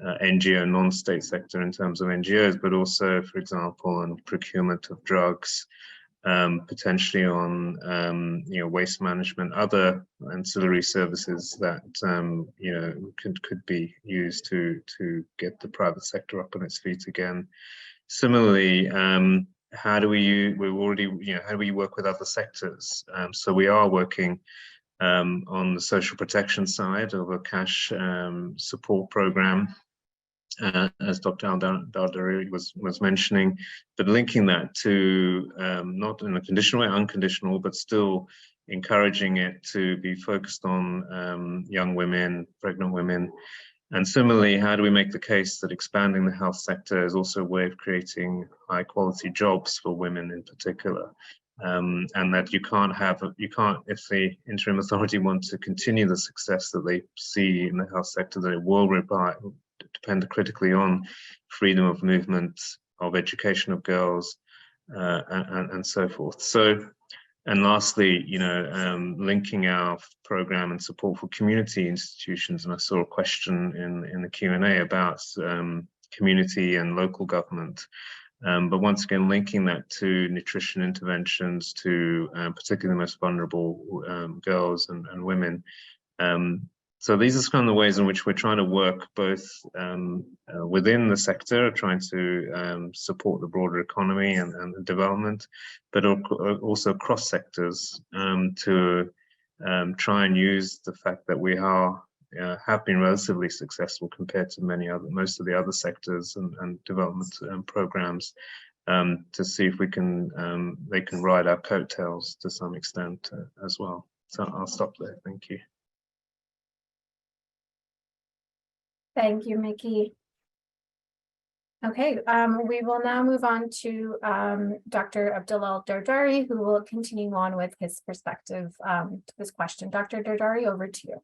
NGO non-state sector in terms of NGOs, but also, for example, on procurement of drugs, potentially on waste management, other ancillary services that could be used to get the private sector up on its feet again. Similarly, how do we work with other sectors? So we are working on the social protection side of a cash support program, as Dr. Al-Dardari was mentioning, but linking that to not in a conditional way, unconditional, but still encouraging it to be focused on young women, pregnant women. And similarly, how do we make the case that expanding the health sector is also a way of creating high quality jobs for women in particular? And that you can't, if the interim authority wants to continue the success that they see in the health sector, that it will depend critically on freedom of movement, of education of girls, and so forth. So, and lastly, linking our program and support for community institutions. And I saw a question in the Q&A about community and local government. But once again, linking that to nutrition interventions to particularly the most vulnerable girls and women. So these are kind of the ways in which we're trying to work both within the sector, trying to support the broader economy and development, but also across sectors to try and use the fact that we have been relatively successful compared to most of the other sectors and development programs, to see if they can ride our coattails to some extent as well. So I'll stop there. Thank you. Thank you, Miki. Okay, we will now move on to Dr. Abdullah Dardari, who will continue on with his perspective to this question. Dr. Dardari, over to you.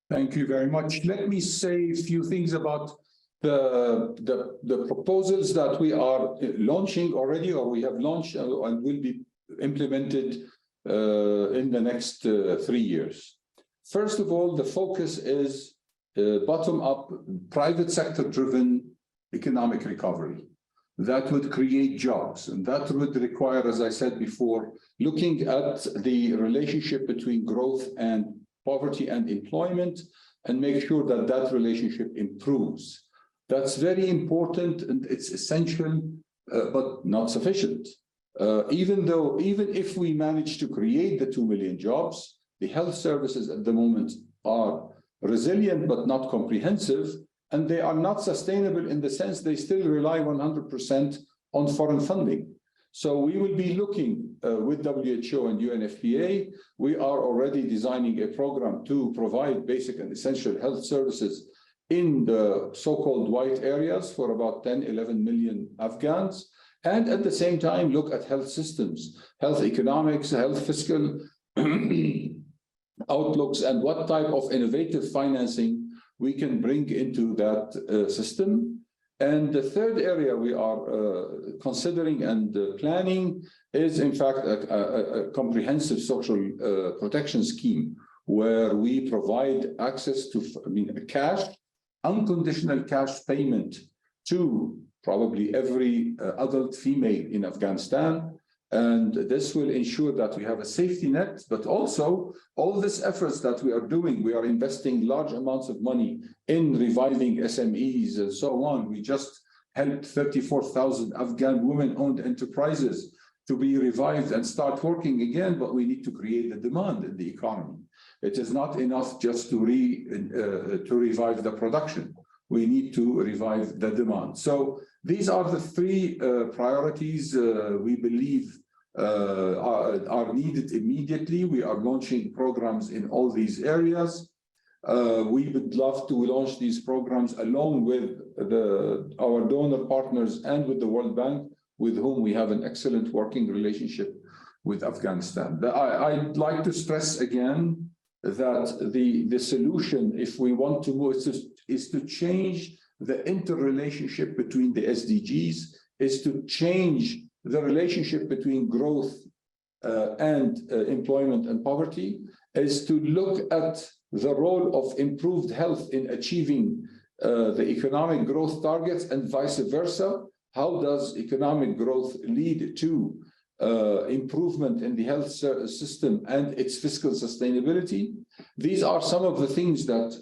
Thank you very much. Let me say a few things about the proposals that we are launching already, or we have launched and will be implemented in the next 3 years. First of all, the focus is bottom-up, private sector-driven economic recovery that would create jobs, and that would require, as I said before, looking at the relationship between growth and poverty and employment, and make sure that that relationship improves. That's very important, and it's essential, but not sufficient. Even if we manage to create the 2 million jobs, the health services at the moment are resilient but not comprehensive, and they are not sustainable in the sense they still rely 100% on foreign funding. So we will be looking with WHO and UNFPA. We are already designing a program to provide basic and essential health services in the so-called white areas for about 10, 11 million Afghans. And at the same time, look at health systems, health economics, health fiscal outlooks, and what type of innovative financing we can bring into that system. And the third area we are considering and planning is, in fact, a comprehensive social protection scheme where we provide access to, cash, unconditional cash payment to probably every adult female in Afghanistan. And this will ensure that we have a safety net, but also all these efforts that we are doing, we are investing large amounts of money in reviving SMEs and so on. We just helped 34,000 Afghan women-owned enterprises to be revived and start working again, but we need to create the demand in the economy. It is not enough just to revive the production. We need to revive the demand. So these are the three priorities we believe are needed immediately. We are launching programs in all these areas. We would love to launch these programs along with our donor partners and with the World Bank, with whom we have an excellent working relationship with Afghanistan. I'd like to stress again that the solution, if we want to move, is to change the interrelationship between the SDGs, is to change the relationship between growth and employment and poverty, is to look at the role of improved health in achieving the economic growth targets and vice versa. How does economic growth lead to improvement in the health system and its fiscal sustainability? These are some of the things that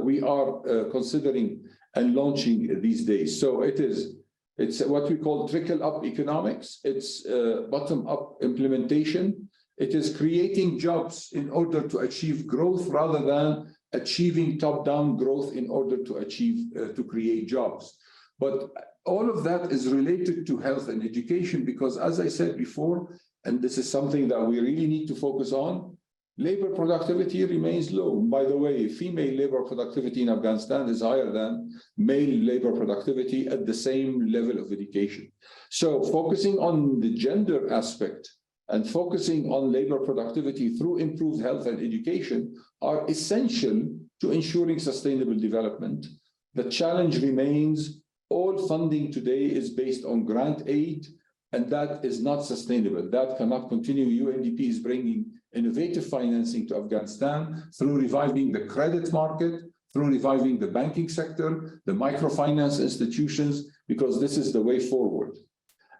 we are considering and launching these days. So it's what we call trickle-up economics. It's bottom-up implementation. It is creating jobs in order to achieve growth rather than achieving top-down growth in order to create jobs. But all of that is related to health and education because, as I said before, and this is something that we really need to focus on, labor productivity remains low. By the way, female labor productivity in Afghanistan is higher than male labor productivity at the same level of education. So focusing on the gender aspect and focusing on labor productivity through improved health and education are essential to ensuring sustainable development. The challenge remains all funding today is based on grant aid, and that is not sustainable. That cannot continue. UNDP is bringing innovative financing to Afghanistan through reviving the credit market, through reviving the banking sector, the microfinance institutions, because this is the way forward.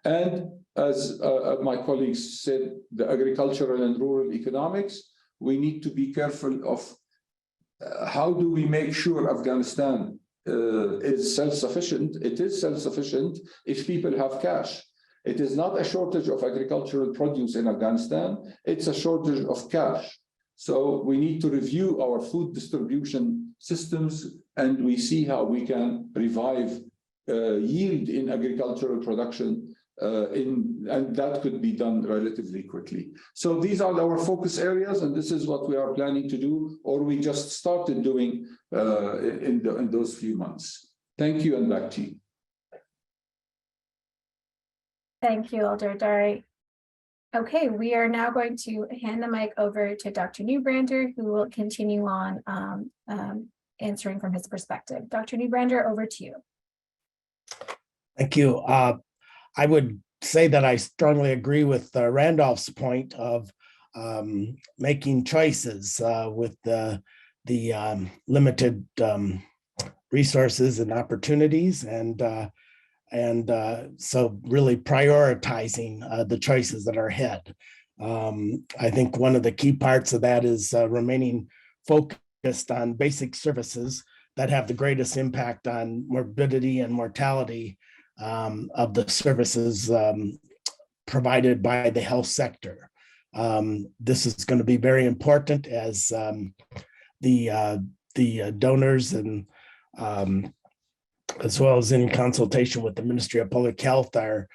And as my colleagues said, the agricultural and rural economics, we need to be careful of how do we make sure Afghanistan is self-sufficient. It is self-sufficient if people have cash. It is not a shortage of agricultural produce in Afghanistan, it's a shortage of cash. So we need to review our food distribution systems and we see how we can revive yield in agricultural production and that could be done relatively quickly. So these are our focus areas and this is what we are planning to do or we just started doing in those few months. Thank you and back to you. Thank you, Elder Dari. Okay, we are now going to hand the mic over to Dr. Newbrander, who will continue on answering from his perspective. Dr. Newbrander, over to you. Thank you. I would say that I strongly agree with Randolph's point of making choices with the limited resources and opportunities, and so really prioritizing the choices that are ahead. I think one of the key parts of that is remaining focused on basic services that have the greatest impact on morbidity and mortality of the services provided by the health sector. This is going to be very important as the donors and as well as in consultation with the Ministry of Public Health are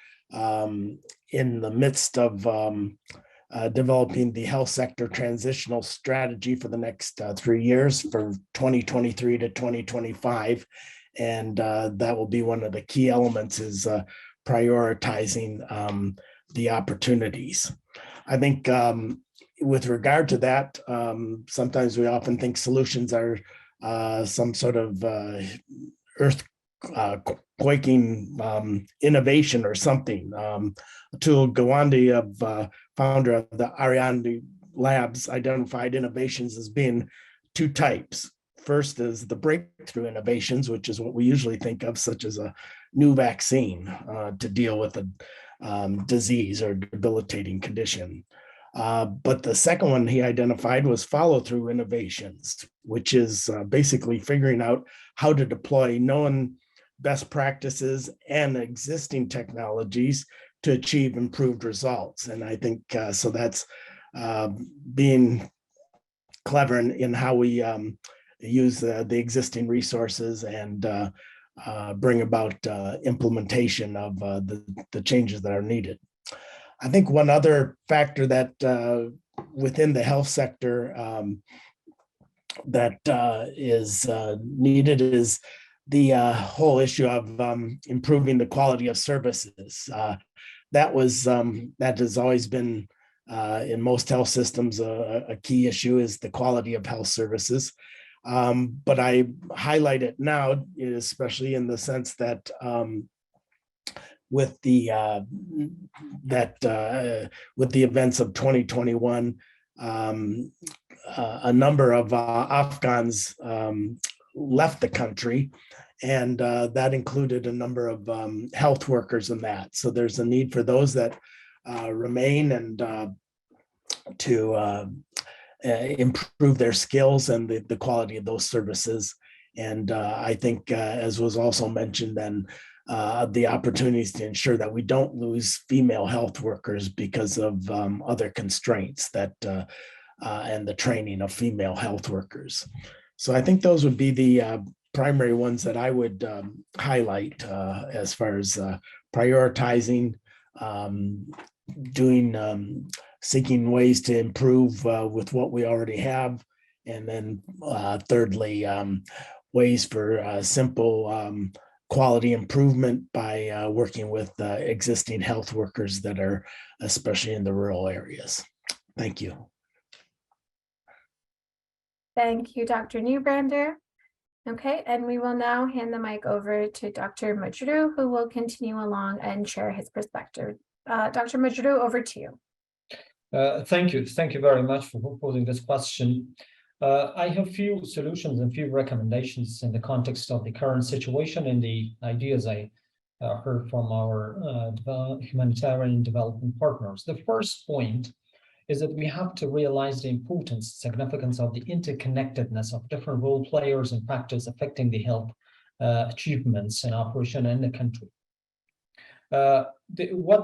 in the midst of developing the health sector transitional strategy for the next 3 years, for 2023 to 2025. And that will be one of the key elements, is prioritizing the opportunities. I think with regard to that, sometimes we often think solutions are some sort of earth-quaking innovation or something. Atul Gawande, founder of the Ariadne Labs, identified innovations as being two types. First is the breakthrough innovations, which is what we usually think of, such as a new vaccine to deal with a disease or debilitating condition. But the second one he identified was follow-through innovations, which is basically figuring out how to deploy known best practices and existing technologies to achieve improved results. And I think so that's being clever in how we use the existing resources and bring about implementation of the changes that are needed. I think one other factor that within the health sector that is needed is the whole issue of improving the quality of services. That has always been in most health systems a key issue, is the quality of health services. But I highlight it now, especially in the sense that with the events of 2021, a number of Afghans left the country, and that included a number of health workers in that. So there's a need for those that remain and to improve their skills and the quality of those services. And I think, as was also mentioned, then the opportunities to ensure that we don't lose female health workers because of other constraints that and the training of female health workers. So I think those would be the primary ones that I would highlight as far as prioritizing, seeking ways to improve with what we already have, and then thirdly, ways for simple quality improvement by working with existing health workers that are especially in the rural areas. Thank you. Thank you, Dr. Newbrander. Okay, and we will now hand the mic over to Dr. Majrooh, who will continue along and share his perspective. Dr. Majrooh, over to you. Thank you. Thank you very much for posing this question. I have few solutions and few recommendations in the context of the current situation and the ideas I heard from our humanitarian development partners. The first point is that we have to realize the importance, significance of the interconnectedness of different role players and factors affecting the health achievements and operation in the country.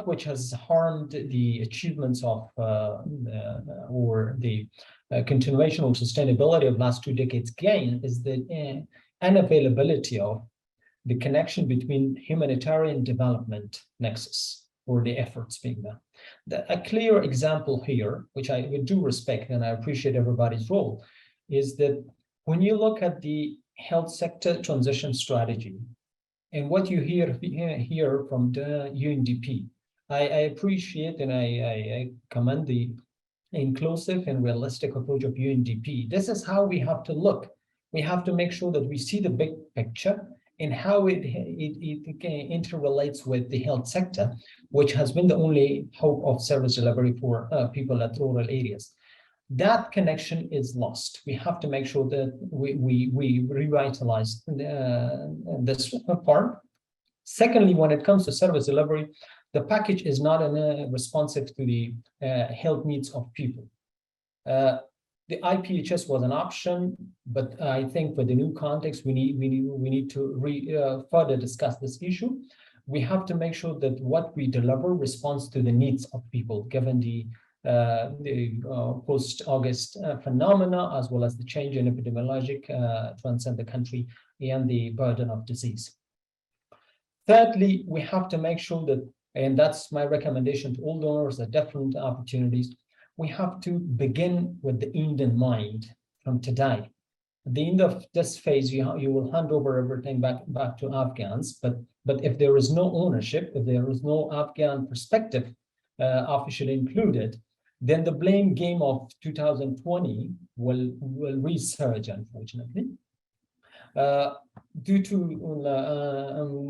Which has harmed the achievements of or the continuation of sustainability of last 2 decades gain is the unavailability of the connection between humanitarian development nexus, or the efforts being done. A clear example here, which I do respect and I appreciate everybody's role, is that when you look at the health sector transition strategy and what you hear from the UNDP, I appreciate and I commend the inclusive and realistic approach of UNDP. This is how we have to look. We have to make sure that we see the big picture and how it interrelates with the health sector, which has been the only hope of service delivery for people at rural areas. That connection is lost. We have to make sure that we revitalize this part. Secondly, when it comes to service delivery, the package is not responsive to the health needs of people. The IPHS was an option, but I think for the new context, we need to further discuss this issue. We have to make sure that what we deliver responds to the needs of people, given the post-August phenomena, as well as the change in epidemiologic trends in the country and the burden of disease. Thirdly, we have to make sure that And that's my recommendation to all donors at different opportunities. We have to begin with the end in mind from today. At the end of this phase, you will hand over everything back to Afghans. But if there is no ownership, if there is no Afghan perspective officially included, then the blame game of 2020 will resurge, unfortunately. Due to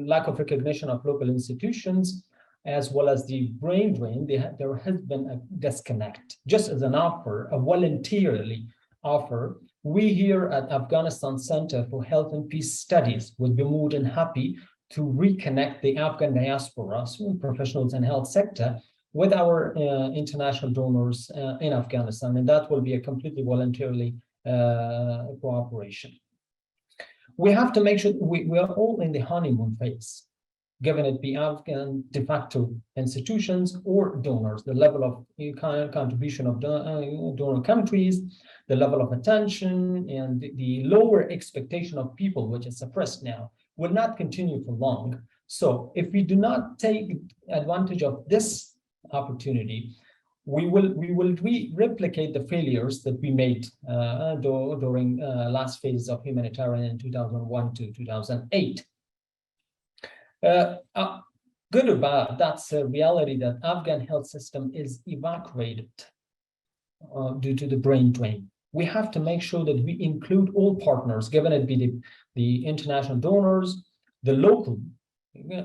lack of recognition of local institutions, as well as the brain drain, there has been a disconnect. Just as an offer, a voluntarily offer, we here at Afghanistan Center for Health and Peace Studies would be more than happy to reconnect the Afghan diaspora, professionals in health sector, with our international donors in Afghanistan, and that will be a completely voluntarily cooperation. We have to make sure we are all in the honeymoon phase, given it be Afghan de facto institutions or donors, the level of contribution of donor countries, the level of attention, and the lower expectation of people, which is suppressed now, will not continue for long. So if we do not take advantage of this opportunity, we will replicate the failures that we made during last phase of humanitarian in 2001 to 2008. Good or bad, that's a reality that Afghan health system is evacuated due to the brain drain. We have to make sure that we include all partners, given it be the international donors, the local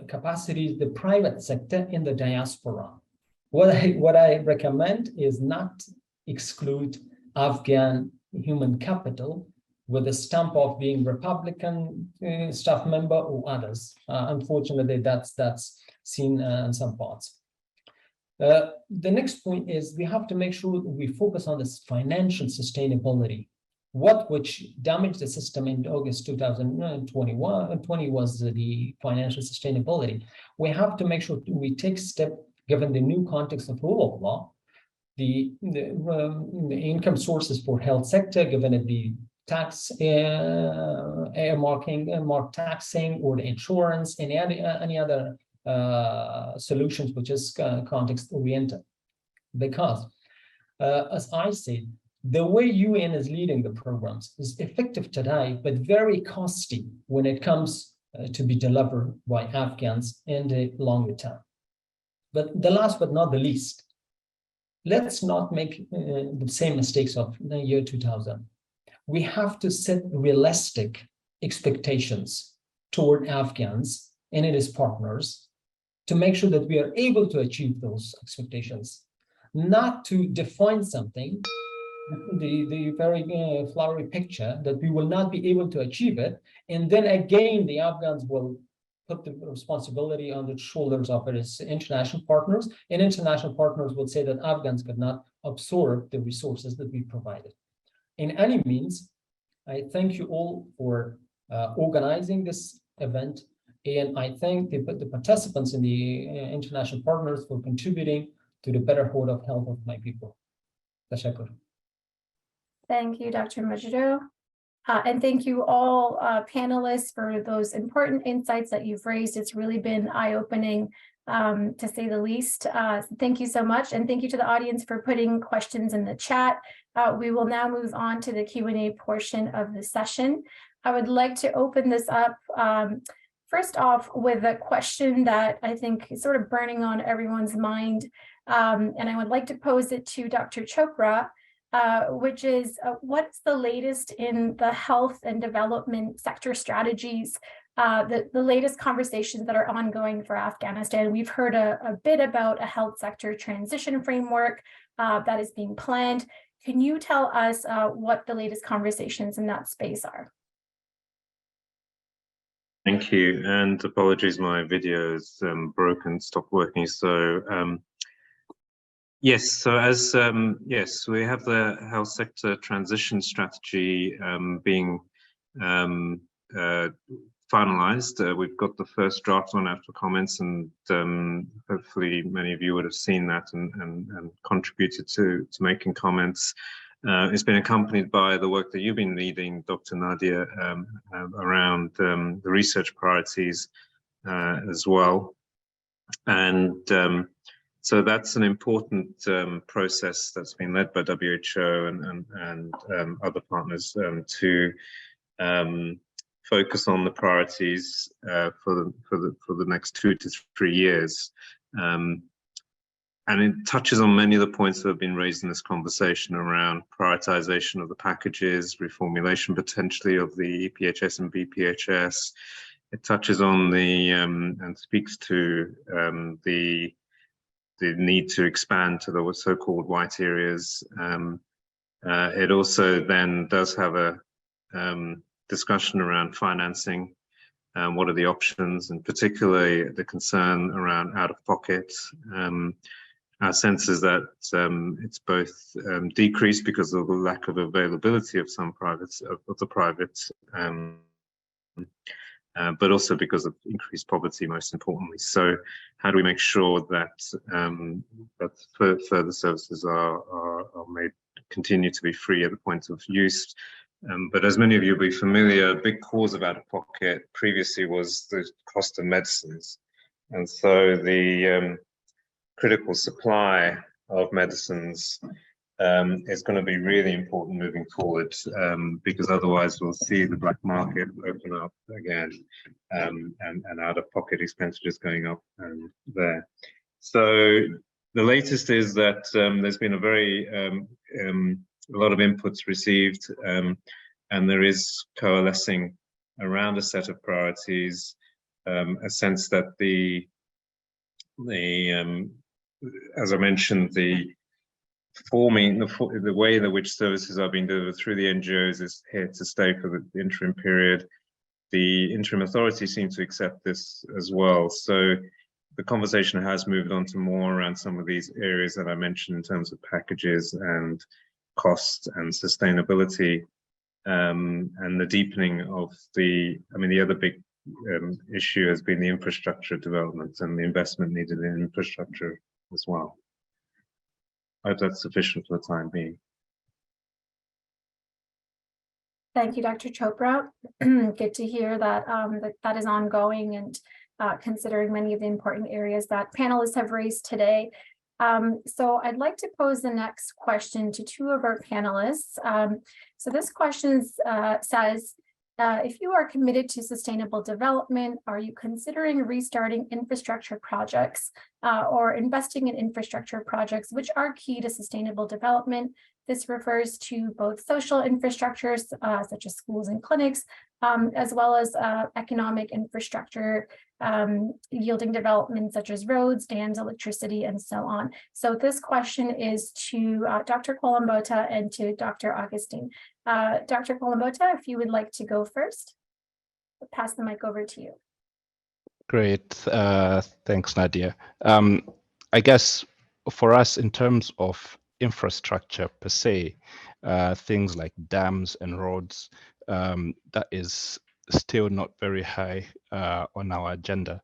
capacities, the private sector, in the diaspora. What I recommend is not exclude Afghan human capital with a stamp of being Republican staff member or others. Unfortunately, that's seen in some parts. The next point is we have to make sure we focus on this financial sustainability. Which damaged the system in August 2020 was the financial sustainability. We have to make sure we take step, given the new context of rule of law, the income sources for health sector, given it the tax mark taxing, or the insurance, and any other solutions which is context oriented. Because as I said, the way UN is leading the programs is effective today, but very costly when it comes to be delivered by Afghans in the longer term. But the last but not the least, let's not make the same mistakes of the year 2000. We have to set realistic expectations toward Afghans and its partners to make sure that we are able to achieve those expectations, not to define something, the very flowery picture that we will not be able to achieve it. And then again, the Afghans will put the responsibility on the shoulders of its international partners, and international partners will say that Afghans could not absorb the resources that we provided. In any means, I thank you all for organizing this event, and I thank the participants in the international partners for contributing to the better hold of health of my people. Tashakkur. Thank you, Dr. Majido. And thank you all panelists for those important insights that you've raised. It's really been eye-opening, to say the least. Thank you so much. And thank you to the audience for putting questions in the chat. We will now move on to the Q&A portion of the session. I would like to open this up first off with a question that I think is sort of burning on everyone's mind. And I would like to pose it to Dr. Chopra. Which is what's the latest in the health and development sector strategies, the latest conversations that are ongoing for Afghanistan. We've heard a bit about a health sector transition framework that is being planned. Can you tell us what the latest conversations in that space are? Thank you, and apologies, my video is broken, stopped working. So yes, so as yes, we have the health sector transition strategy being finalized. We've got the first draft on after comments, and hopefully many of you would have seen that and contributed to making comments. It's been accompanied by the work that you've been leading, Dr. Nadia, around the research priorities as well. And so that's an important process that's been led by WHO and other partners to focus on the priorities for the next 2 to 3 years. And it touches on many of the points that have been raised in this conversation around prioritization of the packages, reformulation potentially of the EPHS and BPHS. It touches on the and speaks to the need to expand to the so-called white areas. It also then does have a discussion around financing. What are the options, and particularly the concern around out-of-pocket. Our sense is that it's both decreased because of the lack of availability of some privates of the private, but also because of increased poverty, most importantly. So, how do we make sure that that further services are made continue to be free at the point of use? But as many of you will be familiar, a big cause of out-of-pocket previously was the cost of medicines, and so the critical supply of medicines is going to be really important moving forward, because otherwise we'll see the black market open up again, and out-of-pocket expenditures going up there. So the latest is that there's been a very a lot of inputs received, and there is coalescing around a set of priorities, a sense that as I mentioned, the way in which services are being delivered through the NGOs is here to stay for the interim period. The interim authorities seem to accept this as well. So the conversation has moved on to more around some of these areas that I mentioned in terms of packages and cost and sustainability, and the deepening of the other big issue has been the infrastructure development and the investment needed in infrastructure as well. I hope that's sufficient for the time being. Thank you, Dr. Chopra. Good to hear that that is ongoing, and considering many of the important areas that panelists have raised today. So I'd like to pose the next question to two of our panelists. So this question says, if you are committed to sustainable development, are you considering restarting infrastructure projects or investing in infrastructure projects which are key to sustainable development? This refers to both social infrastructures such as schools and clinics, as well as economic infrastructure yielding development such as roads, dams, electricity, and so on. So this question is to Dr. Kolombota and to Dr. Augustine. Dr. Kolombota, if you would like to go first, I'll pass the mic over to you. Great, thanks, Nadia. I guess for us, in terms of infrastructure per se, things like dams and roads, that is still not very high on our agenda.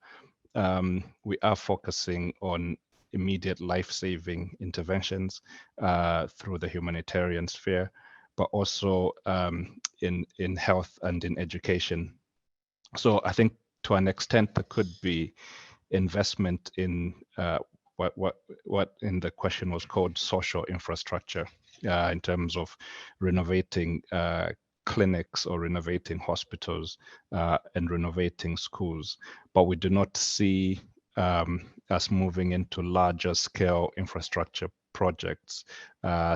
We are focusing on immediate life-saving interventions through the humanitarian sphere, but also in health and in education. So I think to an extent there could be investment in what in the question was called social infrastructure, in terms of renovating clinics or renovating hospitals and renovating schools. But we do not see us moving into larger scale infrastructure projects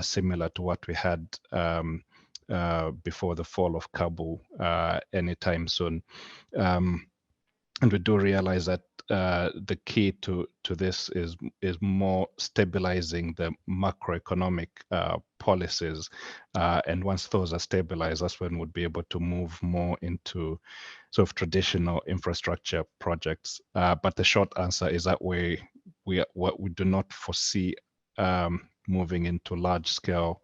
similar to what we had before the fall of Kabul anytime soon. And we do realize that the key to this is more stabilizing the macroeconomic policies, and once those are stabilized, that's when we'll be able to move more into sort of traditional infrastructure projects. But the short answer is that we do not foresee moving into large scale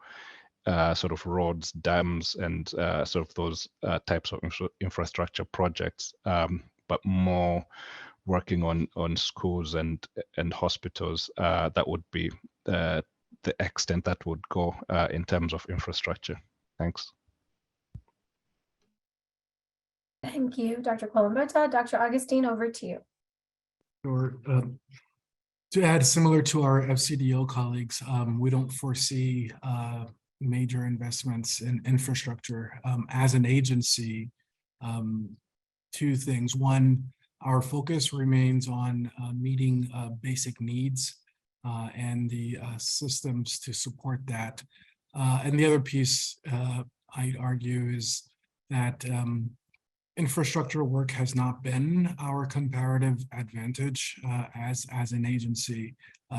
sort of roads, dams, and sort of those types of infrastructure projects, but more working on schools and hospitals. That would be the extent that would go in terms of infrastructure. Thanks. Thank you, Dr. Kolombota. Dr. Augustine, over to you. Or to add, similar to our FCDO colleagues, we don't foresee major investments in infrastructure as an agency. Two things. One, our focus remains on meeting basic needs and the systems to support that. And the other piece, I'd argue, is that infrastructure work has not been our comparative advantage as an agency.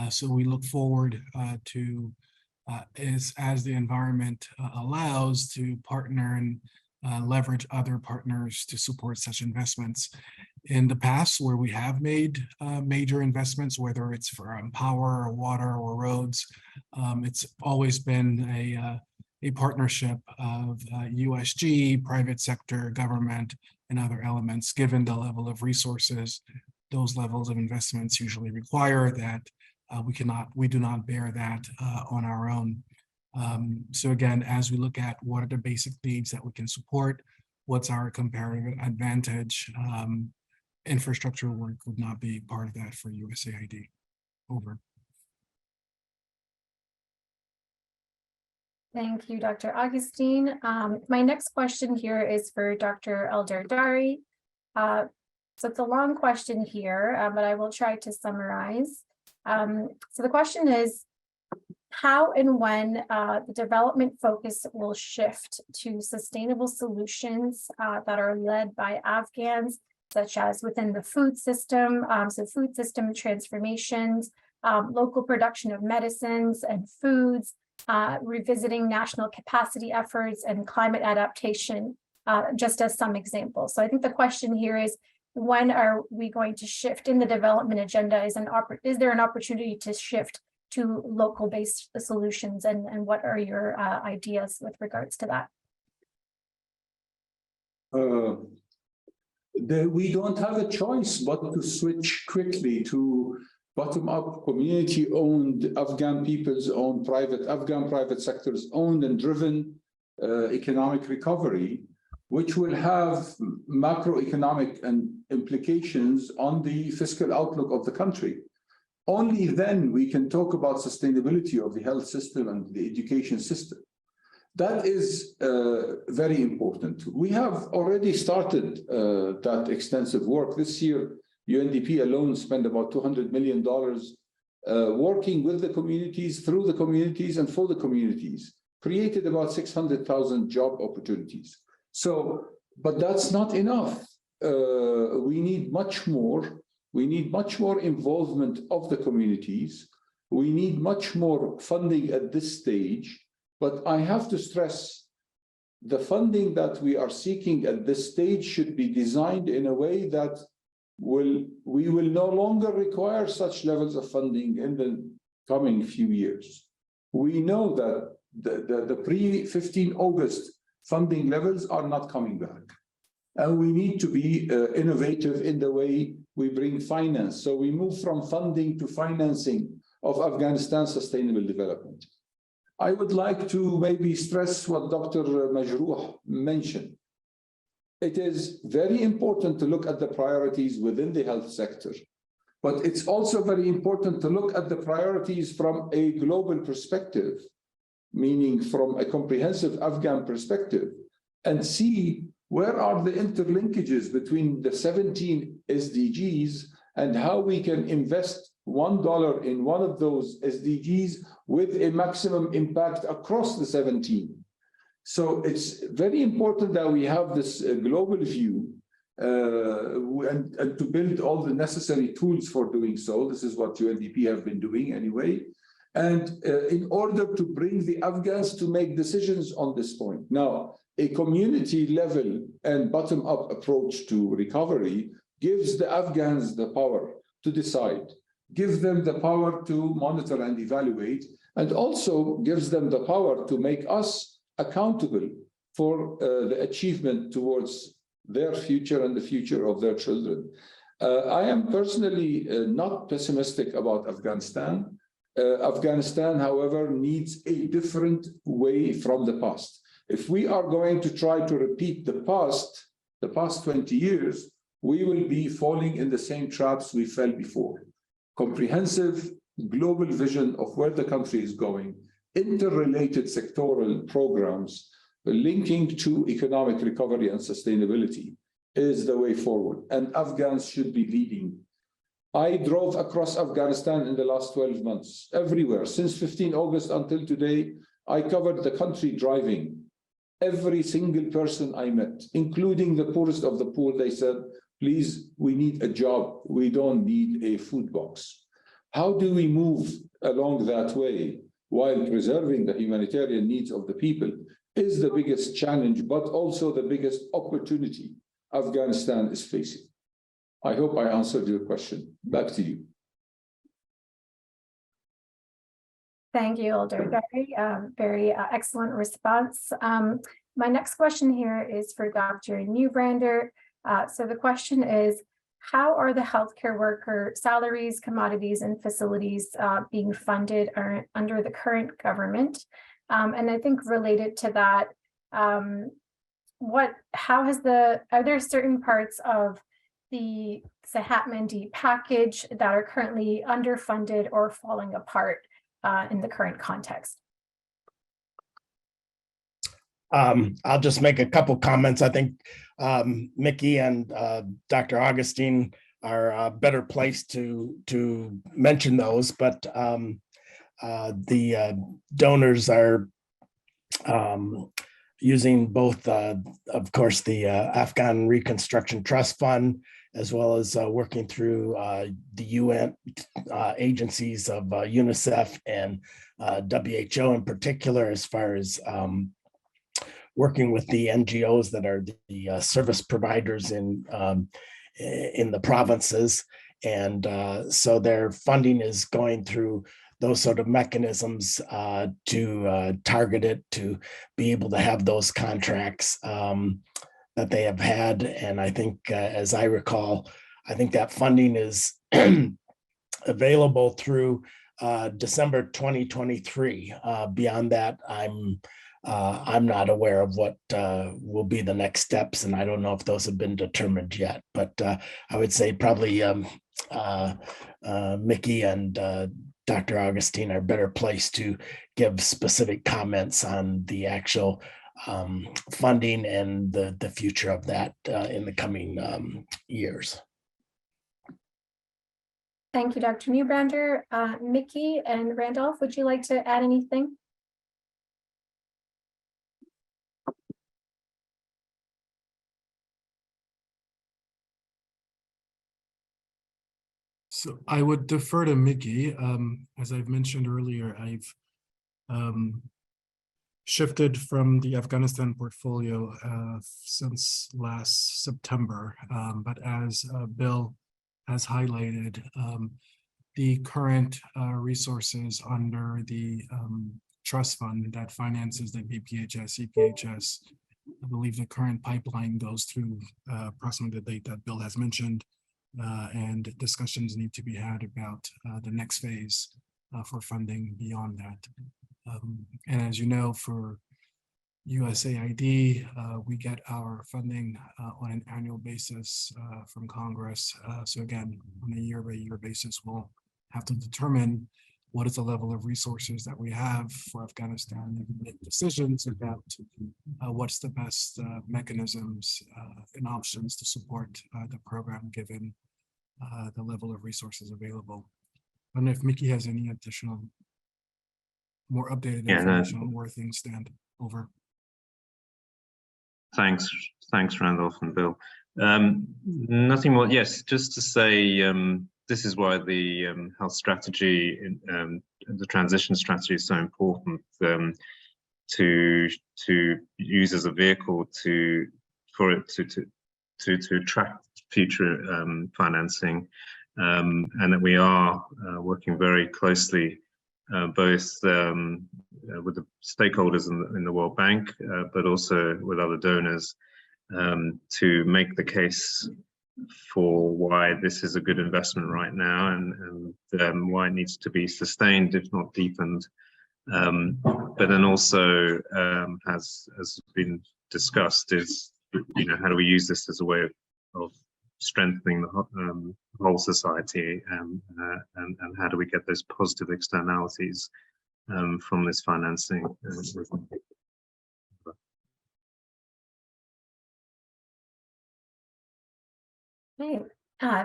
So we look forward to, as the environment allows, to partner and leverage other partners to support such investments. In the past, where we have made major investments, whether it's for power or water or roads, it's always been a partnership of USG, private sector, government, and other elements. Given the level of resources, those levels of investments usually require that we do not bear that on our own. So again, as we look at what are the basic needs that we can support, what's our comparative advantage, infrastructure work would not be part of that for USAID. Over. Thank you, Dr. Augustine. My next question here is for Dr. Eldardari. So it's a long question here, but I will try to summarize. So the question is, how and when the development focus will shift to sustainable solutions that are led by Afghans, such as within the food system, so food system transformations, local production of medicines and foods, revisiting national capacity efforts and climate adaptation, just as some examples. So I think the question here is, when are we going to shift in the development agenda? Is there an opportunity to shift to local-based solutions, and what are your ideas with regards to that? We don't have a choice but to switch quickly to bottom-up, community-owned, Afghan people's own Afghan private sector's owned and driven economic recovery, which will have macroeconomic and implications on the fiscal outlook of the country. Only then we can talk about sustainability of the health system and the education system. That is very important. We have already started that extensive work. This year, UNDP alone spent about $200 million working with the communities, through the communities, and for the communities, created about 600,000 job opportunities. So, but that's not enough. We need much more. We need much more involvement of the communities. We need much more funding at this stage. But I have to stress, the funding that we are seeking at this stage should be designed in a way that we will no longer require such levels of funding in the coming few years. We know that the pre-15 August funding levels are not coming back. And we need to be innovative in the way we bring finance. So we move from funding to financing of Afghanistan's sustainable development. I would like to maybe stress what Dr. Majrouh mentioned. It is very important to look at the priorities within the health sector, but it's also very important to look at the priorities from a global perspective, meaning from a comprehensive Afghan perspective, and see where are the interlinkages between the 17 SDGs and how we can invest $1 in one of those SDGs with a maximum impact across the 17. So it's very important that we have this global view and to build all the necessary tools for doing so. This is what UNDP have been doing anyway. And in order to bring the Afghans to make decisions on this point. Now, a community level and bottom-up approach to recovery gives the Afghans the power to decide, gives them the power to monitor and evaluate, and also gives them the power to make us accountable for the achievement towards their future and the future of their children. I am personally not pessimistic about Afghanistan. Afghanistan, however, needs a different way from the past. If we are going to try to repeat the past 20 years, we will be falling in the same traps we fell before. Comprehensive global vision of where the country is going, interrelated sectoral programs linking to economic recovery and sustainability is the way forward, and Afghans should be leading. I drove across Afghanistan in the last 12 months, everywhere. Since 15 August until today, I covered the country driving. Every single person I met, including the poorest of the poor, they said, please, we need a job. We don't need a food box. How do we move along that way while preserving the humanitarian needs of the people is the biggest challenge, but also the biggest opportunity Afghanistan is facing. I hope I answered your question. Back to you. Thank you, Elder. Very excellent response. My next question here is for Dr. Neubrander. So the question is, how are the healthcare worker salaries, commodities, and facilities being funded under the current government? And I think related to that, are there certain parts of the Sahat-Mandi package that are currently underfunded or falling apart in the current context? I'll just make a couple comments. I think Mickey and Dr. Augustine are better placed to mention those, but the donors are using both, of course, the Afghan Reconstruction Trust Fund, as well as working through the UN agencies of UNICEF and WHO in particular, as far as working with the NGOs that are the service providers in the provinces. And so their funding is going through those sort of mechanisms to target it, to be able to have those contracts that they have had. And I think, as I recall, I think that funding is available through December 2023. Beyond that, I'm not aware of what will be the next steps, and I don't know if those have been determined yet. But I would say probably Mickey and Dr. Augustine are better placed to give specific comments on the actual funding and the future of that in the coming years. Thank you, Dr. Neubrander. Mickey and Randolph, would you like to add anything? So I would defer to Mickey. As I've mentioned earlier, I've shifted from the Afghanistan portfolio since last September. But as Bill has highlighted, the current resources under the trust fund that finances the BPHS, EPHS, I believe the current pipeline goes through approximately the date that Bill has mentioned. And discussions need to be had about the next phase for funding beyond that. And as you know, for USAID, we get our funding on an annual basis from Congress. So again, on a year-by-year basis, we'll have to determine what is the level of resources that we have for Afghanistan and make decisions about what's the best mechanisms and options to support the program given the level of resources available. I don't know if Mickey has any additional, more updated information on where things stand. Over. Thanks, Randolph and Bill. Nothing more. Yes, just to say, this is why the health strategy, the transition strategy, is so important to use as a vehicle to attract future financing, and that we are working very closely both with the stakeholders in the World Bank, but also with other donors to make the case for why this is a good investment right now, and why it needs to be sustained, if not deepened. But then also, as been discussed, is how do we use this as a way of strengthening the whole society, and how do we get those positive externalities from this financing. Okay,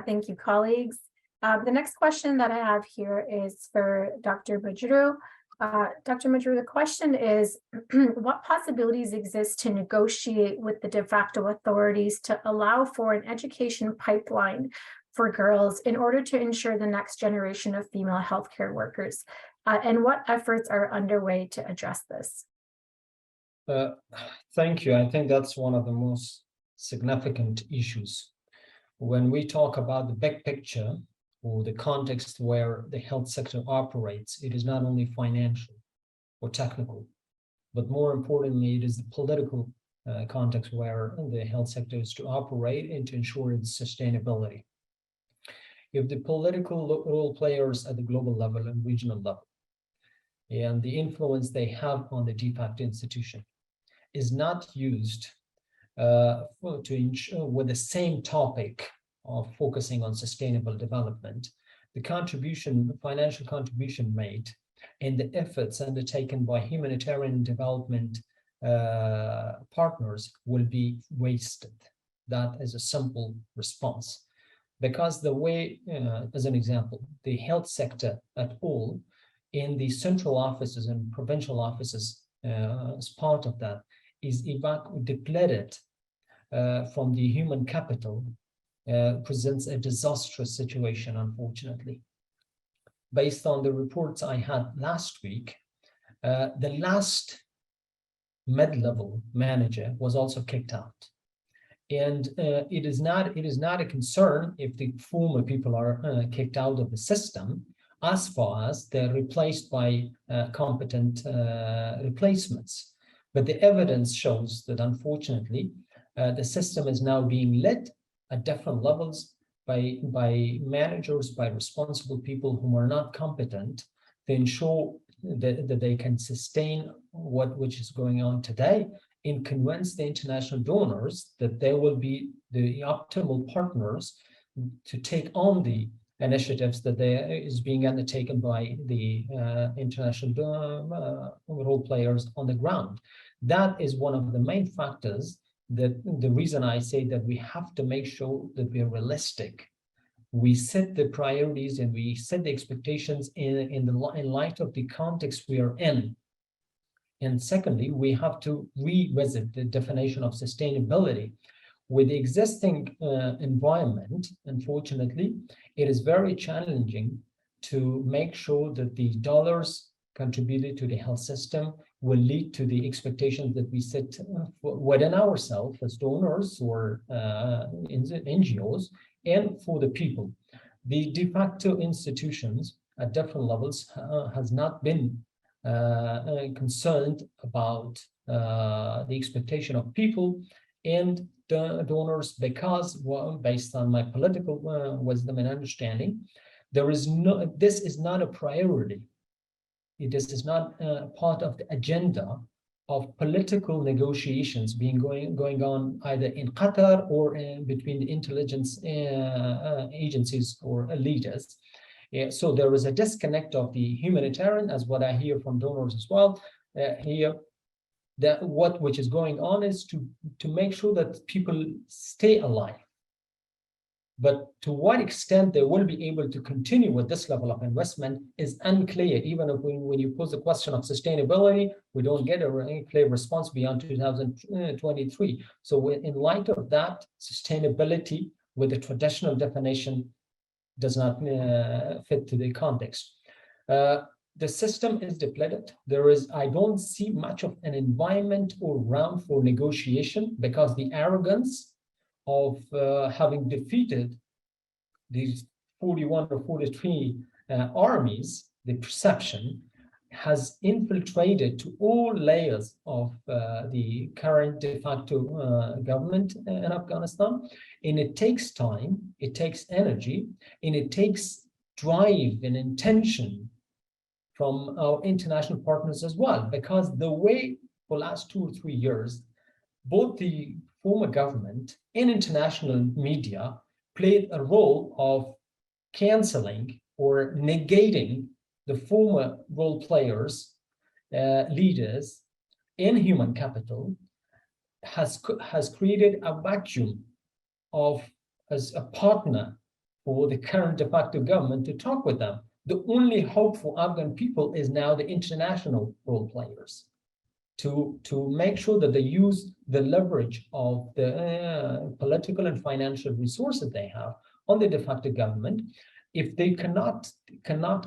thank you, colleagues. The next question that I have here is for Dr. Majrou. Dr. Majrou, the question is, what possibilities exist to negotiate with the de facto authorities to allow for an education pipeline for girls in order to ensure the next generation of female healthcare workers? And what efforts are underway to address this? Thank you. I think that's one of the most significant issues. When we talk about the big picture or the context where the health sector operates, it is not only financial or technical, but more importantly, it is the political context where the health sector is to operate and to ensure its sustainability. If the political role players at the global level and regional level and the influence they have on the de facto institution is not used to ensure with the same topic of focusing on sustainable development, the financial contribution made and the efforts undertaken by humanitarian development partners will be wasted. That is a simple response. Because the way, as an example, the health sector at all in the central offices and provincial offices as part of that is depleted from the human capital, presents a disastrous situation, unfortunately. Based on the reports I had last week, the last mid-level manager was also kicked out. And it is not a concern if the former people are kicked out of the system, as far as they're replaced by competent replacements. But the evidence shows that, unfortunately, the system is now being led at different levels by managers, by responsible people who are not competent to ensure that they can sustain which is going on today, and convince the international donors that they will be the optimal partners to take on the initiatives that is being undertaken by the international role players on the ground. That is one of the main factors, that the reason I say that we have to make sure that we are realistic. We set the priorities and we set the expectations in light of the context we are in. And secondly, we have to revisit the definition of sustainability. With the existing environment, unfortunately, it is very challenging to make sure that the dollars contributed to the health system will lead to the expectations that we set within ourselves as donors or NGOs, and for the people. The de facto institutions at different levels has not been concerned about the expectation of people and the donors, because, well, based on my political wisdom and understanding, this is not a priority. This is not part of the agenda of political negotiations going on either in Qatar or between the intelligence agencies or leaders. Yeah, so there is a disconnect of the humanitarian, as what I hear from donors as well. Here, that which is going on is to make sure that people stay alive. But to what extent they will be able to continue with this level of investment is unclear. Even if when you pose the question of sustainability, we don't get a clear response beyond 2023. So in light of that, sustainability with the traditional definition does not fit to the context. The system is depleted. I don't see much of an environment or ground for negotiation, because the arrogance of having defeated these 41 or 43 armies, the perception has infiltrated to all layers of the current de facto government in Afghanistan. And it takes time, it takes energy, and it takes drive and intention from our international partners as well. Because the way for the last 2 or 3 years, both the former government and international media played a role of canceling or negating the former role players, leaders in human capital, has created a vacuum of as a partner for the current de facto government to talk with them. The only hope for Afghan people is now the international role players to make sure that they use the leverage of the political and financial resources they have on the de facto government. If they cannot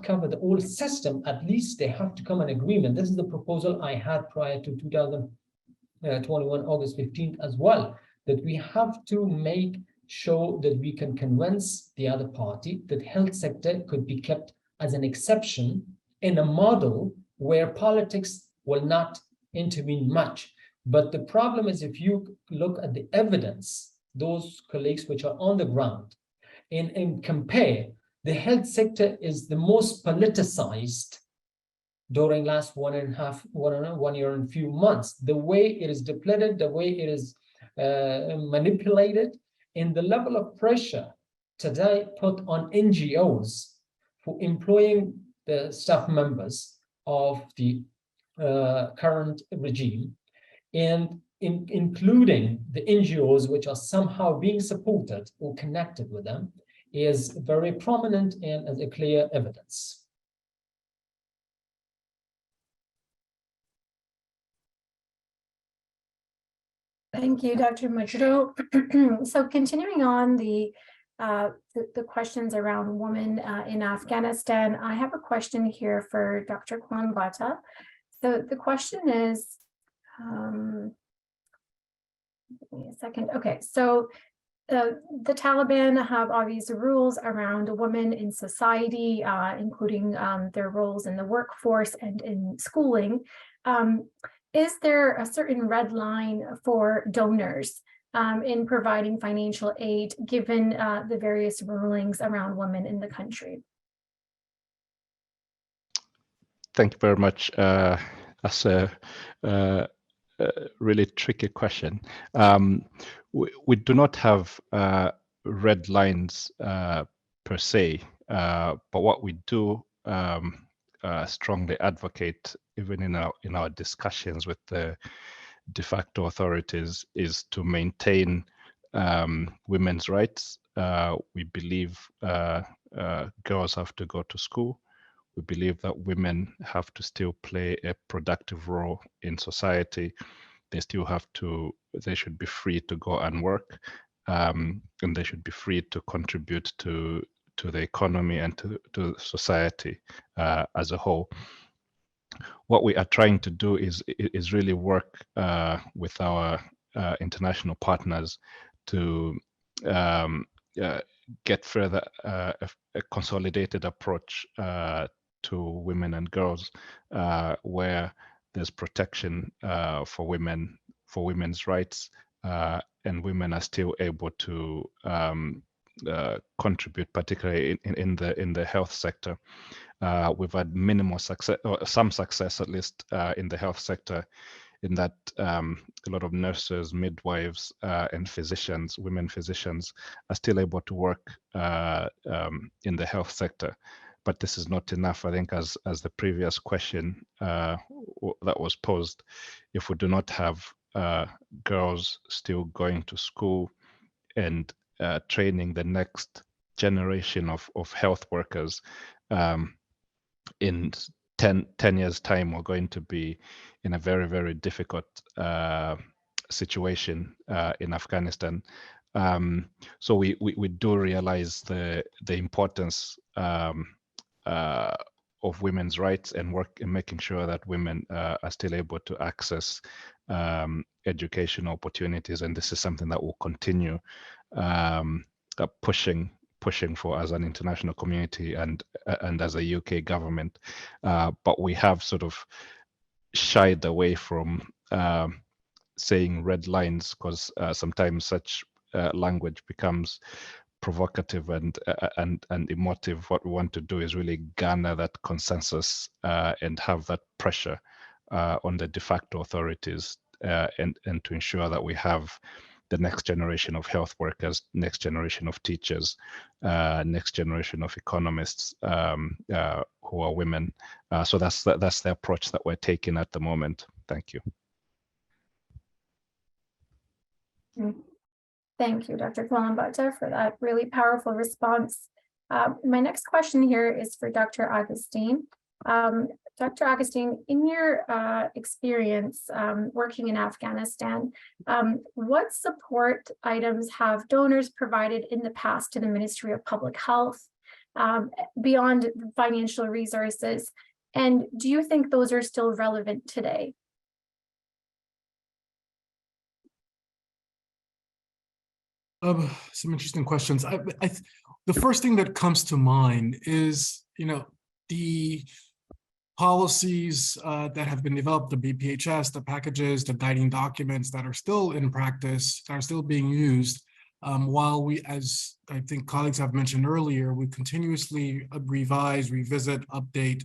cover the whole system, at least they have to come an agreement. This is the proposal I had prior to 2021, August 15th as well, that we have to make sure that we can convince the other party that health sector could be kept as an exception in a model where politics will not intervene much. But the problem is, if you look at the evidence, those colleagues which are on the ground, and compare, the health sector is the most politicized during last 1 year and few months. The way it is depleted, the way it is manipulated, in the level of pressure today put on NGOs for employing the staff members of the current regime, and including the NGOs which are somehow being supported or connected with them, is very prominent and as a clear evidence. Thank you, Dr. Majro. So continuing on the questions around women in Afghanistan, I have a question here for Dr. Kwanbata. So the question is, give me a second. Okay, so the Taliban have obvious rules around women in society, including their roles in the workforce and in schooling. Is there a certain red line for donors in providing financial aid, given the various rulings around women in the country? Thank you very much. That's a really tricky question. We do not have red lines per se, but what we do strongly advocate, even in our discussions with the de facto authorities, is to maintain women's rights. We believe girls have to go to school. We believe that women have to still play a productive role in society. They should be free to go and work, and they should be free to contribute to the economy and to society as a whole. What we are trying to do is really work with our international partners to get further a consolidated approach to women and girls, where there's protection for women's rights, and women are still able to contribute, particularly in the health sector. We've had minimal success, or some success at least, in the health sector, in that a lot of nurses, midwives, and physicians, women physicians, are still able to work in the health sector. But this is not enough. I think, as the previous question that was posed, if we do not have girls still going to school and training the next generation of health workers, in 10 years' time, we're going to be in a very, very difficult situation in Afghanistan. So we do realize the importance of women's rights, and work in making sure that women are still able to access educational opportunities. And this is something that will continue pushing for as an international community and as a UK government. But we have sort of shied away from saying red lines, because sometimes such language becomes provocative and emotive. What we want to do is really garner that consensus and have that pressure on the de facto authorities, and to ensure that we have the next generation of health workers, next generation of teachers, next generation of economists who are women. So that's the approach that we're taking at the moment. Thank you. Thank you, Dr. Kalambata, for that really powerful response. My next question here is for Dr. Augustine. Dr. Augustine, in your experience working in Afghanistan, what support items have donors provided in the past to the Ministry of Public Health beyond financial resources? And do you think those are still relevant today? Some interesting questions. The first thing that comes to mind is, the policies that have been developed, the BPHS, the packages, the guiding documents that are still in practice, that are still being used, while we, as I think colleagues have mentioned earlier, we continuously revise, revisit, update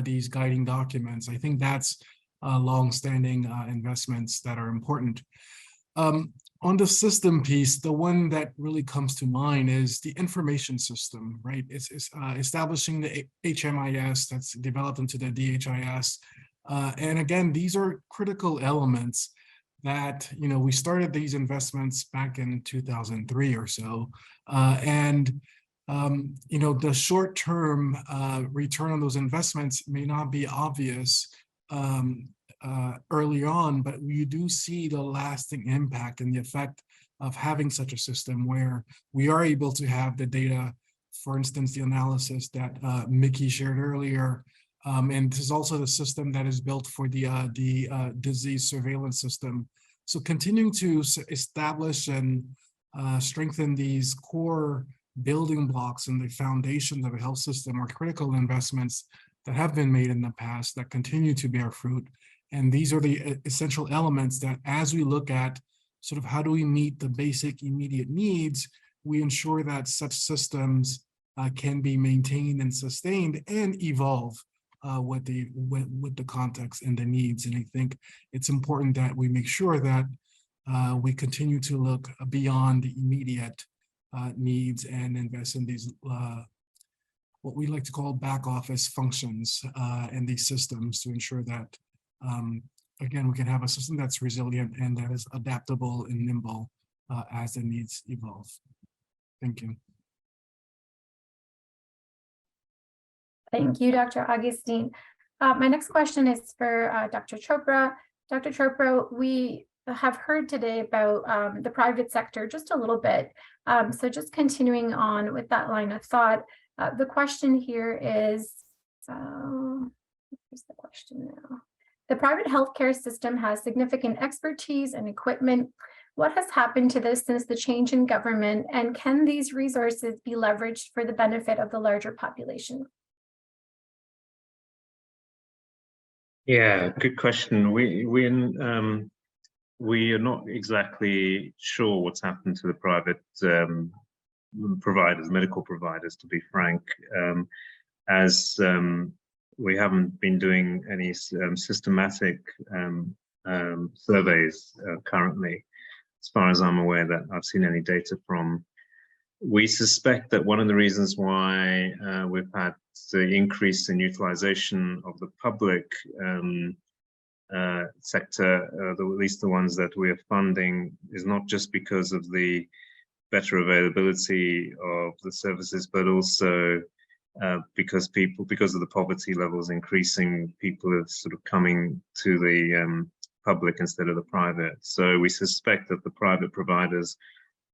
these guiding documents. I think that's long-standing investments that are important. On the system piece, the one that really comes to mind is the information system, right? It's establishing the HMIS that's developed into the DHIS. And again, these are critical elements that, we started these investments back in 2003 or so. The short-term return on those investments may not be obvious early on, but you do see the lasting impact and the effect of having such a system where we are able to have the data, for instance, the analysis that Mickey shared earlier. And this is also the system that is built for the disease surveillance system. So continuing to establish and strengthen these core building blocks and the foundations of a health system are critical investments that have been made in the past that continue to bear fruit. And these are the essential elements that, as we look at sort of how do we meet the basic immediate needs, we ensure that such systems can be maintained and sustained and evolve with the context and the needs. And I think it's important that we make sure that we continue to look beyond the immediate needs and invest in these what we like to call back office functions and these systems to ensure that again, we can have a system that's resilient and that is adaptable and nimble as the needs evolve. Thank you. Thank you, Dr. Augustine. My next question is for Dr. Chopra. Dr. Chopra, we have heard today about the private sector just a little bit. So just continuing on with that line of thought, the question here is, here's the question now. The private healthcare system has significant expertise and equipment. What has happened to this since the change in government, and can these resources be leveraged for the benefit of the larger population? Yeah, good question. We are not exactly sure what's happened to the private providers, medical providers, to be frank, as we haven't been doing any systematic surveys currently, as far as I'm aware, that I've seen any data from. We suspect that one of the reasons why we've had the increase in utilization of the public sector, at least the ones that we are funding, is not just because of the better availability of the services, but also because of the poverty levels increasing, people are sort of coming to the public instead of the private. So we suspect that the private providers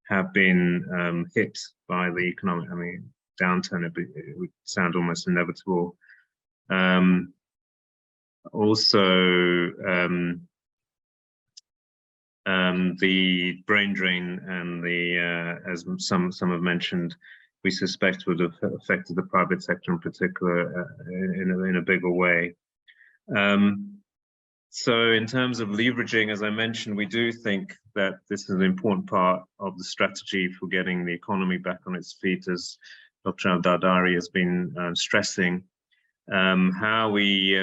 have been hit by the economic, downturn. It would sound almost inevitable. The brain drain and the, as some have mentioned, we suspect would have affected the private sector in particular in a bigger way. So in terms of leveraging, as I mentioned, we do think that this is an important part of the strategy for getting the economy back on its feet, as Dr. Al-Dardari has been stressing. How we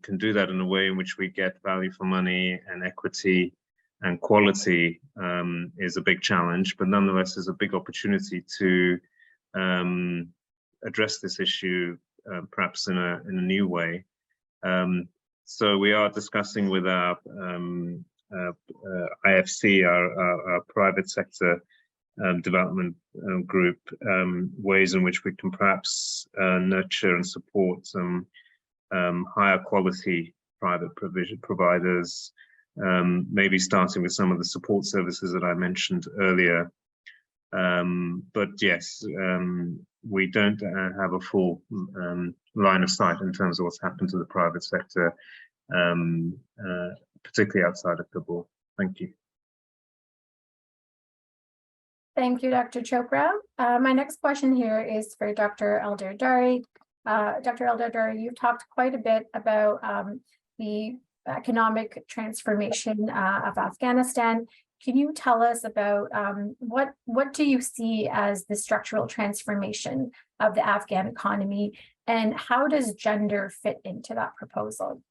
can do that in a way in which we get value for money and equity and quality is a big challenge, but nonetheless is a big opportunity to address this issue perhaps in a new way. So we are discussing with our IFC, our private sector development group, ways in which we can perhaps nurture and support some higher quality private providers, maybe starting with some of the support services that I mentioned earlier. But yes, we don't have a full line of sight in terms of what's happened to the private sector, particularly outside of Kabul. Thank you. Thank you, Dr. Chopra. My next question here is for Dr. Eldar-Dari. Dr. Eldar-Dari, you've talked quite a bit about the economic transformation of Afghanistan. Can you tell us about what do you see as the structural transformation of the Afghan economy, and how does gender fit into that proposal?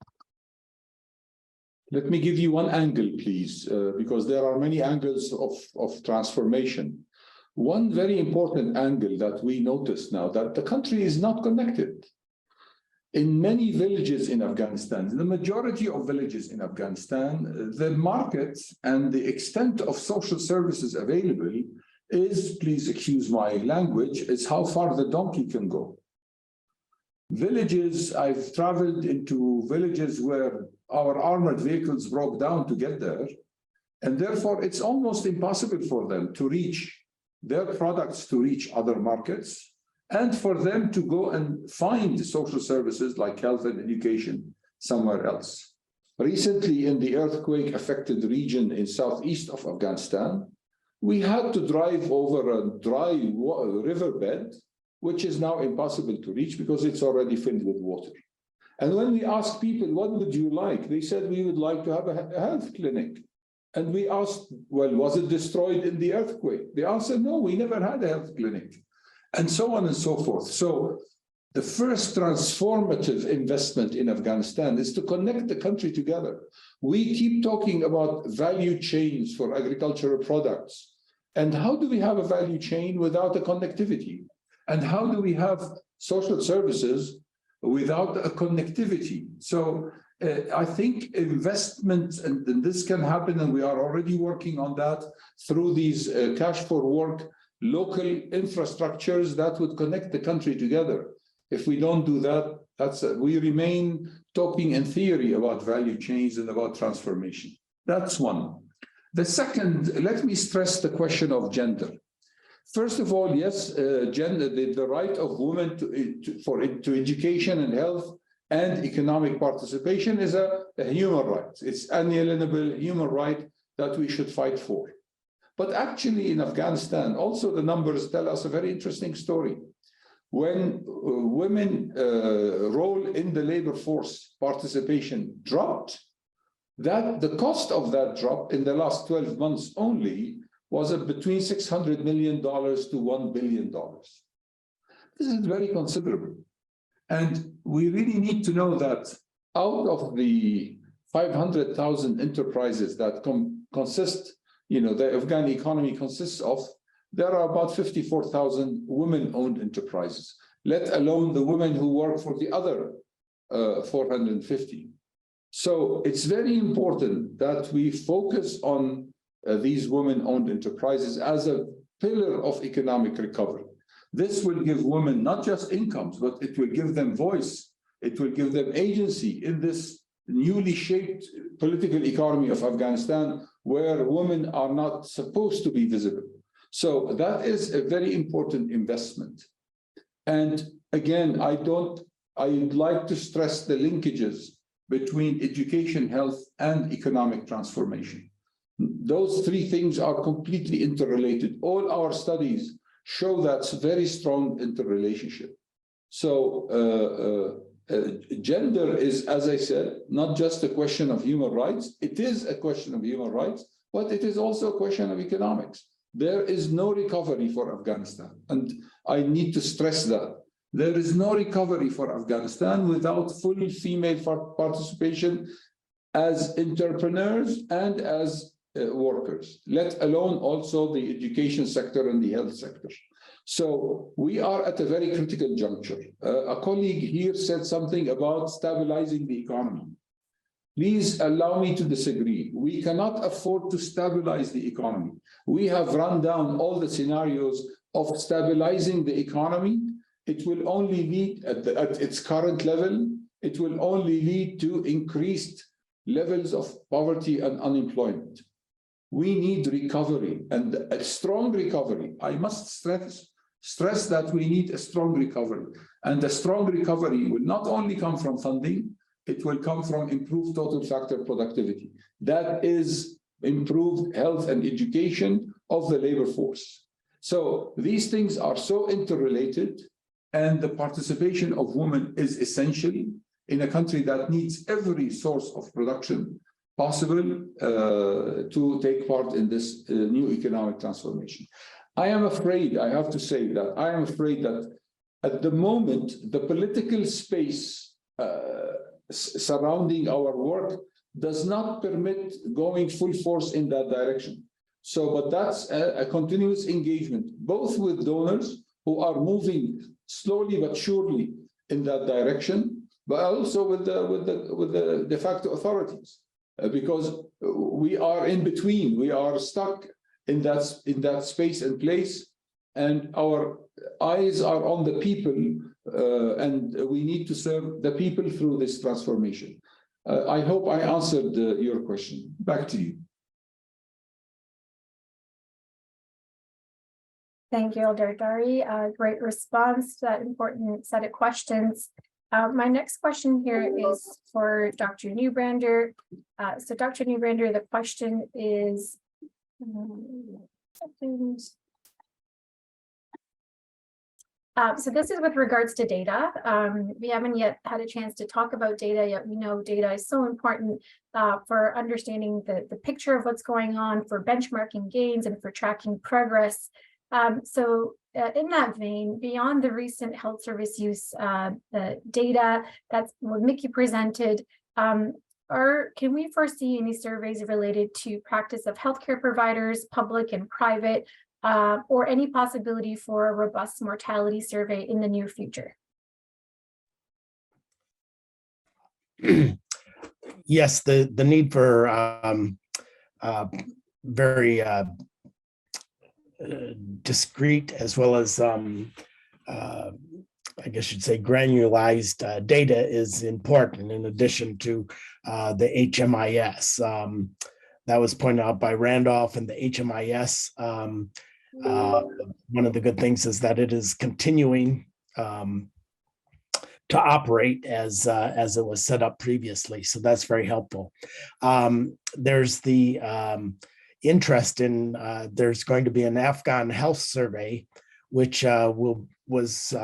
Let me give you one angle, please, because there are many angles of transformation. One very important angle that we notice now, that the country is not connected. In many villages in Afghanistan, the majority of villages in Afghanistan, the market and the extent of social services available is, please excuse my language, is how far the donkey can go. Villages, I've traveled into villages where our armored vehicles broke down to get there, and therefore it's almost impossible for them to reach their products, to reach other markets, and for them to go and find social services like health and education somewhere else. Recently, in the earthquake-affected region in southeast of Afghanistan, we had to drive over a dry riverbed, which is now impossible to reach because it's already filled with water. And when we asked people, what would you like? They said, we would like to have a health clinic. And we asked, well, was it destroyed in the earthquake? The answer, no, we never had a health clinic. And so on and so forth. So the first transformative investment in Afghanistan is to connect the country together. We keep talking about value chains for agricultural products. And how do we have a value chain without a connectivity? And how do we have social services without a connectivity? So I think investment, and this can happen, and we are already working on that through these cash for work, local infrastructures that would connect the country together. If we don't do that, we remain talking in theory about value chains and about transformation. That's one. The second, let me stress the question of gender. First of all, yes, gender, the right of women to education and health and economic participation is a human right. It's an inalienable human right that we should fight for. But actually in Afghanistan, also the numbers tell us a very interesting story. When women role in the labor force participation dropped, the cost of that drop in the last 12 months only was between $600 million to $1 billion. This is very considerable. And we really need to know that out of the 500,000 enterprises that consist, the Afghan economy consists of, there are about 54,000 women-owned enterprises, let alone the women who work for the other 450. So it's very important that we focus on these women-owned enterprises as a pillar of economic recovery. This will give women not just incomes, but it will give them voice. It will give them agency in this newly shaped political economy of Afghanistan, where women are not supposed to be visible. So that is a very important investment. And again, I'd like to stress the linkages between education, health, and economic transformation. Those three things are completely interrelated. All our studies show that's very strong interrelationship. So gender is, as I said, not just a question of human rights. It is a question of human rights, but it is also a question of economics. There is no recovery for Afghanistan. And I need to stress that. There is no recovery for Afghanistan without full female participation as entrepreneurs and as workers, let alone also the education sector and the health sector. So we are at a very critical juncture. A colleague here said something about stabilizing the economy. Please allow me to disagree. We cannot afford to stabilize the economy. We have run down all the scenarios of stabilizing the economy. It will only lead at its current level, it will only lead to increased levels of poverty and unemployment. We need recovery, and a strong recovery. I must stress that we need a strong recovery. And a strong recovery will not only come from funding, it will come from improved total factor productivity. That is improved health and education of the labor force. So these things are so interrelated, and the participation of women is essential in a country that needs every source of production possible to take part in this new economic transformation. I am afraid, I have to say that I am afraid that at the moment, the political space surrounding our work does not permit going full force in that direction. So, but that's a continuous engagement, both with donors who are moving slowly but surely in that direction, but also with the de facto authorities, because we are in between, we are stuck in that space and place, and our eyes are on the people, and we need to serve the people through this transformation. I hope I answered your question. Back to you. Thank you, Elder Dari. Great response to that important set of questions. My next question here is for Dr. Neubrander. So Dr. Neubrander, the question is, so this is with regards to data. We haven't yet had a chance to talk about data yet. We know data is so important for understanding the picture of what's going on, for benchmarking gains, and for tracking progress. So in that vein, beyond the recent health service use the data that's what Mickey presented, can we foresee any surveys related to practice of healthcare providers, public and private, or any possibility for a robust mortality survey in the near future? Yes, the need for very discrete as well as I guess you'd say granularized data is important, in addition to the HMIS. That was pointed out by Randolph, and the HMIS. One of the good things is that it is continuing to operate as it was set up previously. So that's very helpful. There's the interest in, there's going to be an Afghan health survey, which was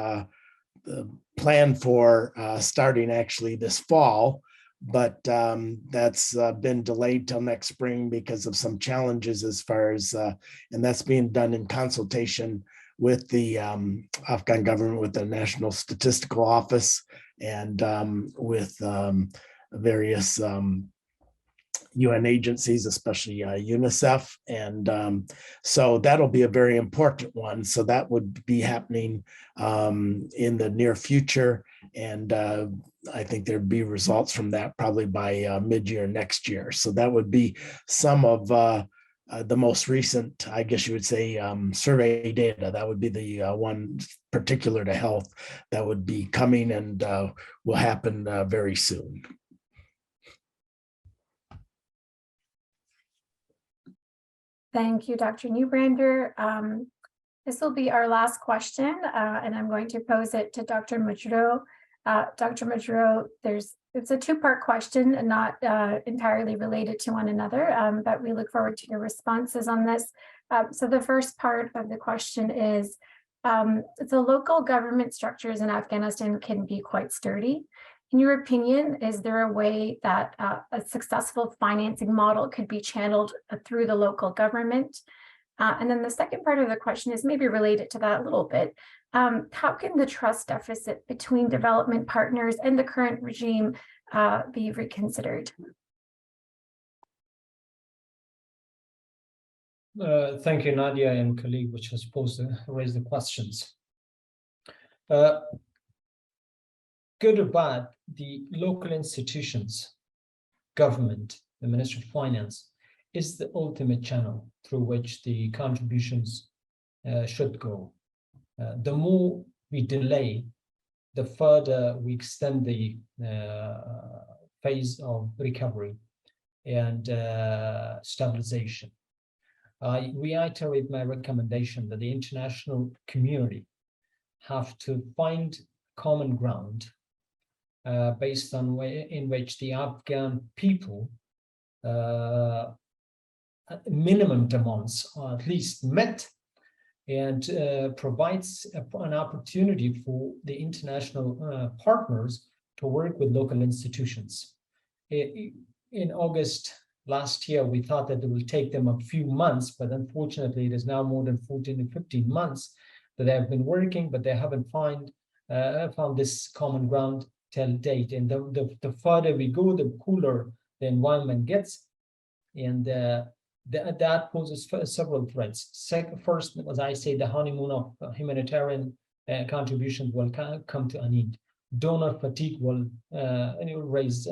planned for starting actually this fall, but that's been delayed till next spring because of some challenges as far as, and that's being done in consultation with the Afghan government, with the National Statistical Office, and with various UN agencies, especially UNICEF. And so that'll be a very important one. So that would be happening in the near future. And I think there'd be results from that probably by mid-year next year. So that would be some of the most recent, I guess you would say, survey data. That would be the one particular to health that would be coming and will happen very soon. Thank you, Dr. Neubrander. This will be our last question, and I'm going to pose it to Dr. Majroh. Dr. Majroh, it's a two-part question and not entirely related to one another, but we look forward to your responses on this. So the first part of the question is, the local government structures in Afghanistan can be quite sturdy. In your opinion, is there a way that a successful financing model could be channeled through the local government? And then the second part of the question is maybe related to that a little bit. How can the trust deficit between development partners and the current regime be reconsidered? Thank you, Nadia and colleague, which was supposed to raise the questions. Good or bad, the local institutions, government, the Ministry of Finance, is the ultimate channel through which the contributions should go. The more we delay, the further we extend the phase of recovery and stabilization. I reiterate my recommendation that the international community have to find common ground based on way in which the Afghan people minimum demands are at least met, and provides an opportunity for the international partners to work with local institutions. In August last year, we thought that it will take them a few months, but unfortunately, it is now more than 14 to 15 months that they have been working, but they haven't found this common ground till date. And the further we go, the cooler the environment gets, and that poses several threats. First, as I say, the honeymoon of humanitarian contributions will come to an end. Donor fatigue will raise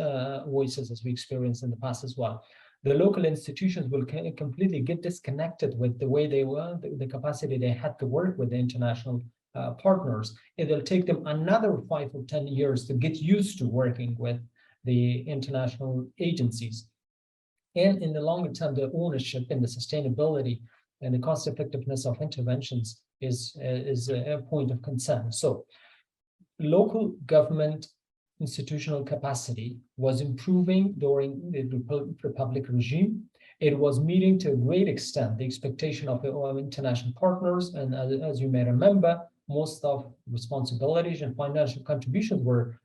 voices, as we experienced in the past as well. The local institutions will completely get disconnected with the way they were, the capacity they had to work with the international partners. It'll take them another 5 or 10 years to get used to working with the international agencies. And in the longer term, the ownership and the sustainability and the cost effectiveness of interventions is a point of concern. So local government institutional capacity was improving during the Republic regime. It was meeting to a great extent the expectation of international partners. And as you may remember, most of responsibilities and financial contributions were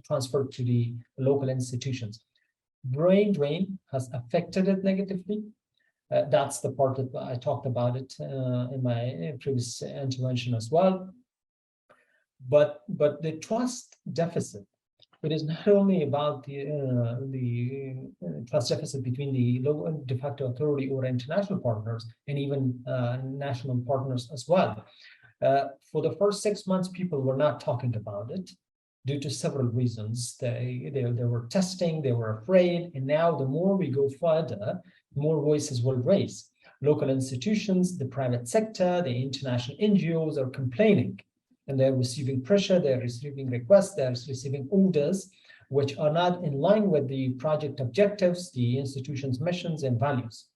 transferred to the local institutions. Brain drain has affected it negatively. That's the part that I talked about it in my previous intervention as well. But the trust deficit, it is not only about the trust deficit between the local de facto authority or international partners and even national partners as well. For the first 6 months, people were not talking about it due to several reasons. They were testing, they were afraid, and now the more we go further, more voices will raise. Local institutions, the private sector, the international NGOs are complaining, and they're receiving pressure, they're receiving requests, they're receiving orders which are not in line with the project objectives, the institution's missions and values.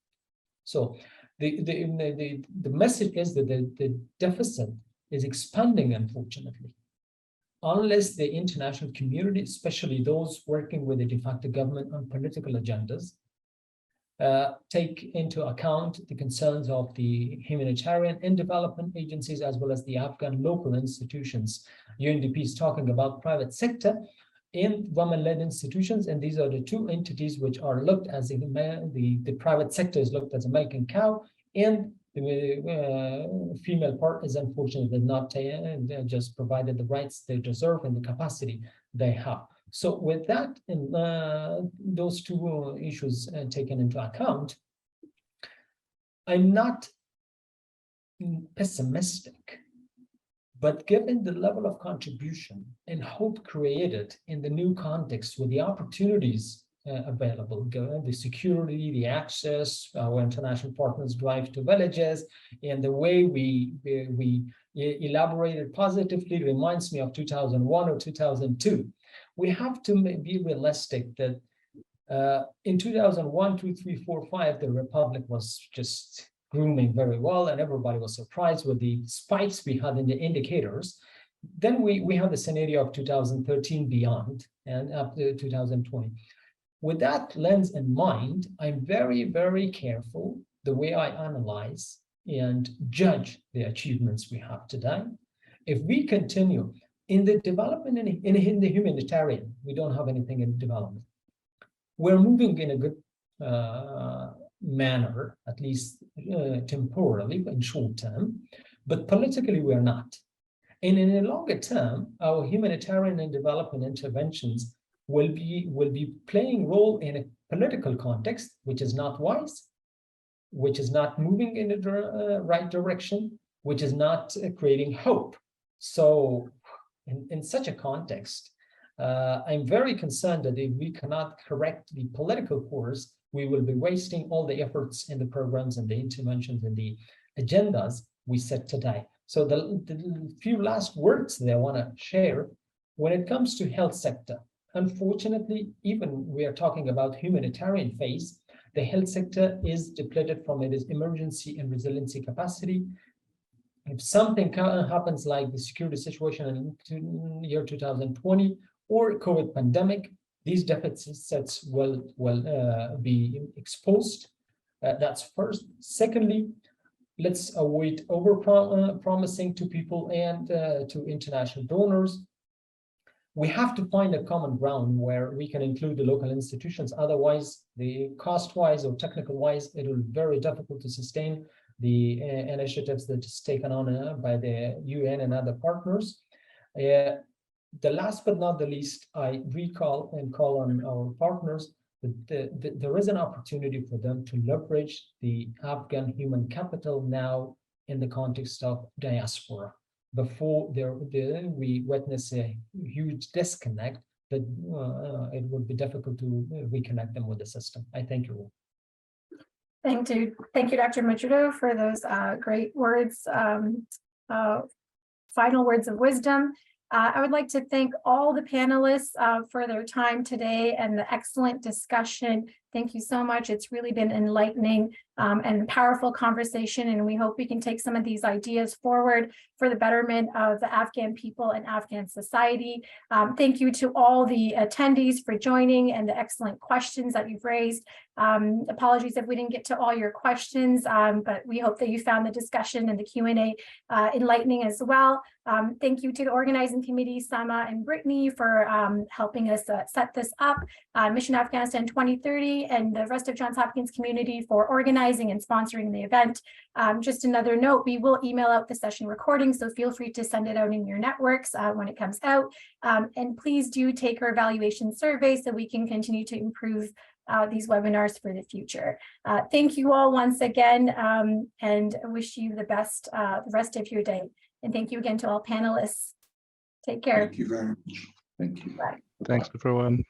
So the message is that the deficit is expanding, unfortunately. Unless the international community, especially those working with the de facto government on political agendas, take into account the concerns of the humanitarian and development agencies, as well as the Afghan local institutions. UNDP is talking about private sector and women-led institutions, and these are the two entities which are looked as the private sector is looked as a milking cow, and the female part is unfortunately not just provided the rights they deserve and the capacity they have. So with that, and those two issues taken into account, I'm not pessimistic, but given the level of contribution and hope created in the new context with the opportunities available, given the security, the access, our international partners drive to villages, and the way we elaborated positively reminds me of 2001 or 2002. We have to be realistic that in 2001, 2, 3, 4, 5, the Republic was just grooming very well, and everybody was surprised with the spikes we had in the indicators. Then we have the scenario of 2013 beyond and up to 2020. With that lens in mind, I'm very, very careful the way I analyze and judge the achievements we have today. If we continue in the development in the humanitarian, we don't have anything in development. We're moving in a good manner, at least temporally, in short term, but politically we're not. And in the longer term, our humanitarian and development interventions will be playing a role in a political context, which is not wise, which is not moving in the right direction, which is not creating hope. So in such a context, I'm very concerned that if we cannot correct the political course, we will be wasting all the efforts in the programs and the interventions and the agendas we set today. So the few last words that I want to share, when it comes to health sector, unfortunately, even we are talking about humanitarian phase, the health sector is depleted from its emergency and resiliency capacity. If something happens like the security situation in year 2020 or COVID pandemic, these deficits will be exposed. That's first. Secondly, let's avoid over promising to people and to international donors. We have to find a common ground where we can include the local institutions. Otherwise, the cost-wise or technical-wise, it will be very difficult to sustain the initiatives that is taken on by the UN and other partners. The last but not the least, I recall and call on our partners that there is an opportunity for them to leverage the Afghan human capital now in the context of diaspora. Before we witness a huge disconnect, that it would be difficult to reconnect them with the system. I thank you all. Thank you, Dr. Majudo, for those great words, final words of wisdom. I would like to thank all the panelists for their time today and the excellent discussion. Thank you so much. It's really been enlightening and powerful conversation, and we hope we can take some of these ideas forward for the betterment of the Afghan people and Afghan society. Thank you to all the attendees for joining and the excellent questions that you've raised. Apologies if we didn't get to all your questions, but we hope that you found the discussion and the Q&A enlightening as well. Thank you to the organizing committee, Sama and Brittany, for helping us set this up. Mission Afghanistan 2030 and the rest of Johns Hopkins community for organizing and sponsoring the event. Just another note, we will email out the session recording, so feel free to send it out in your networks when it comes out. And please do take our evaluation survey so we can continue to improve these webinars for the future. Thank you all once again, and I wish you the best the rest of your day. And thank you again to all panelists. Take care. Thank you very much. Thank you. Bye. Thanks, everyone.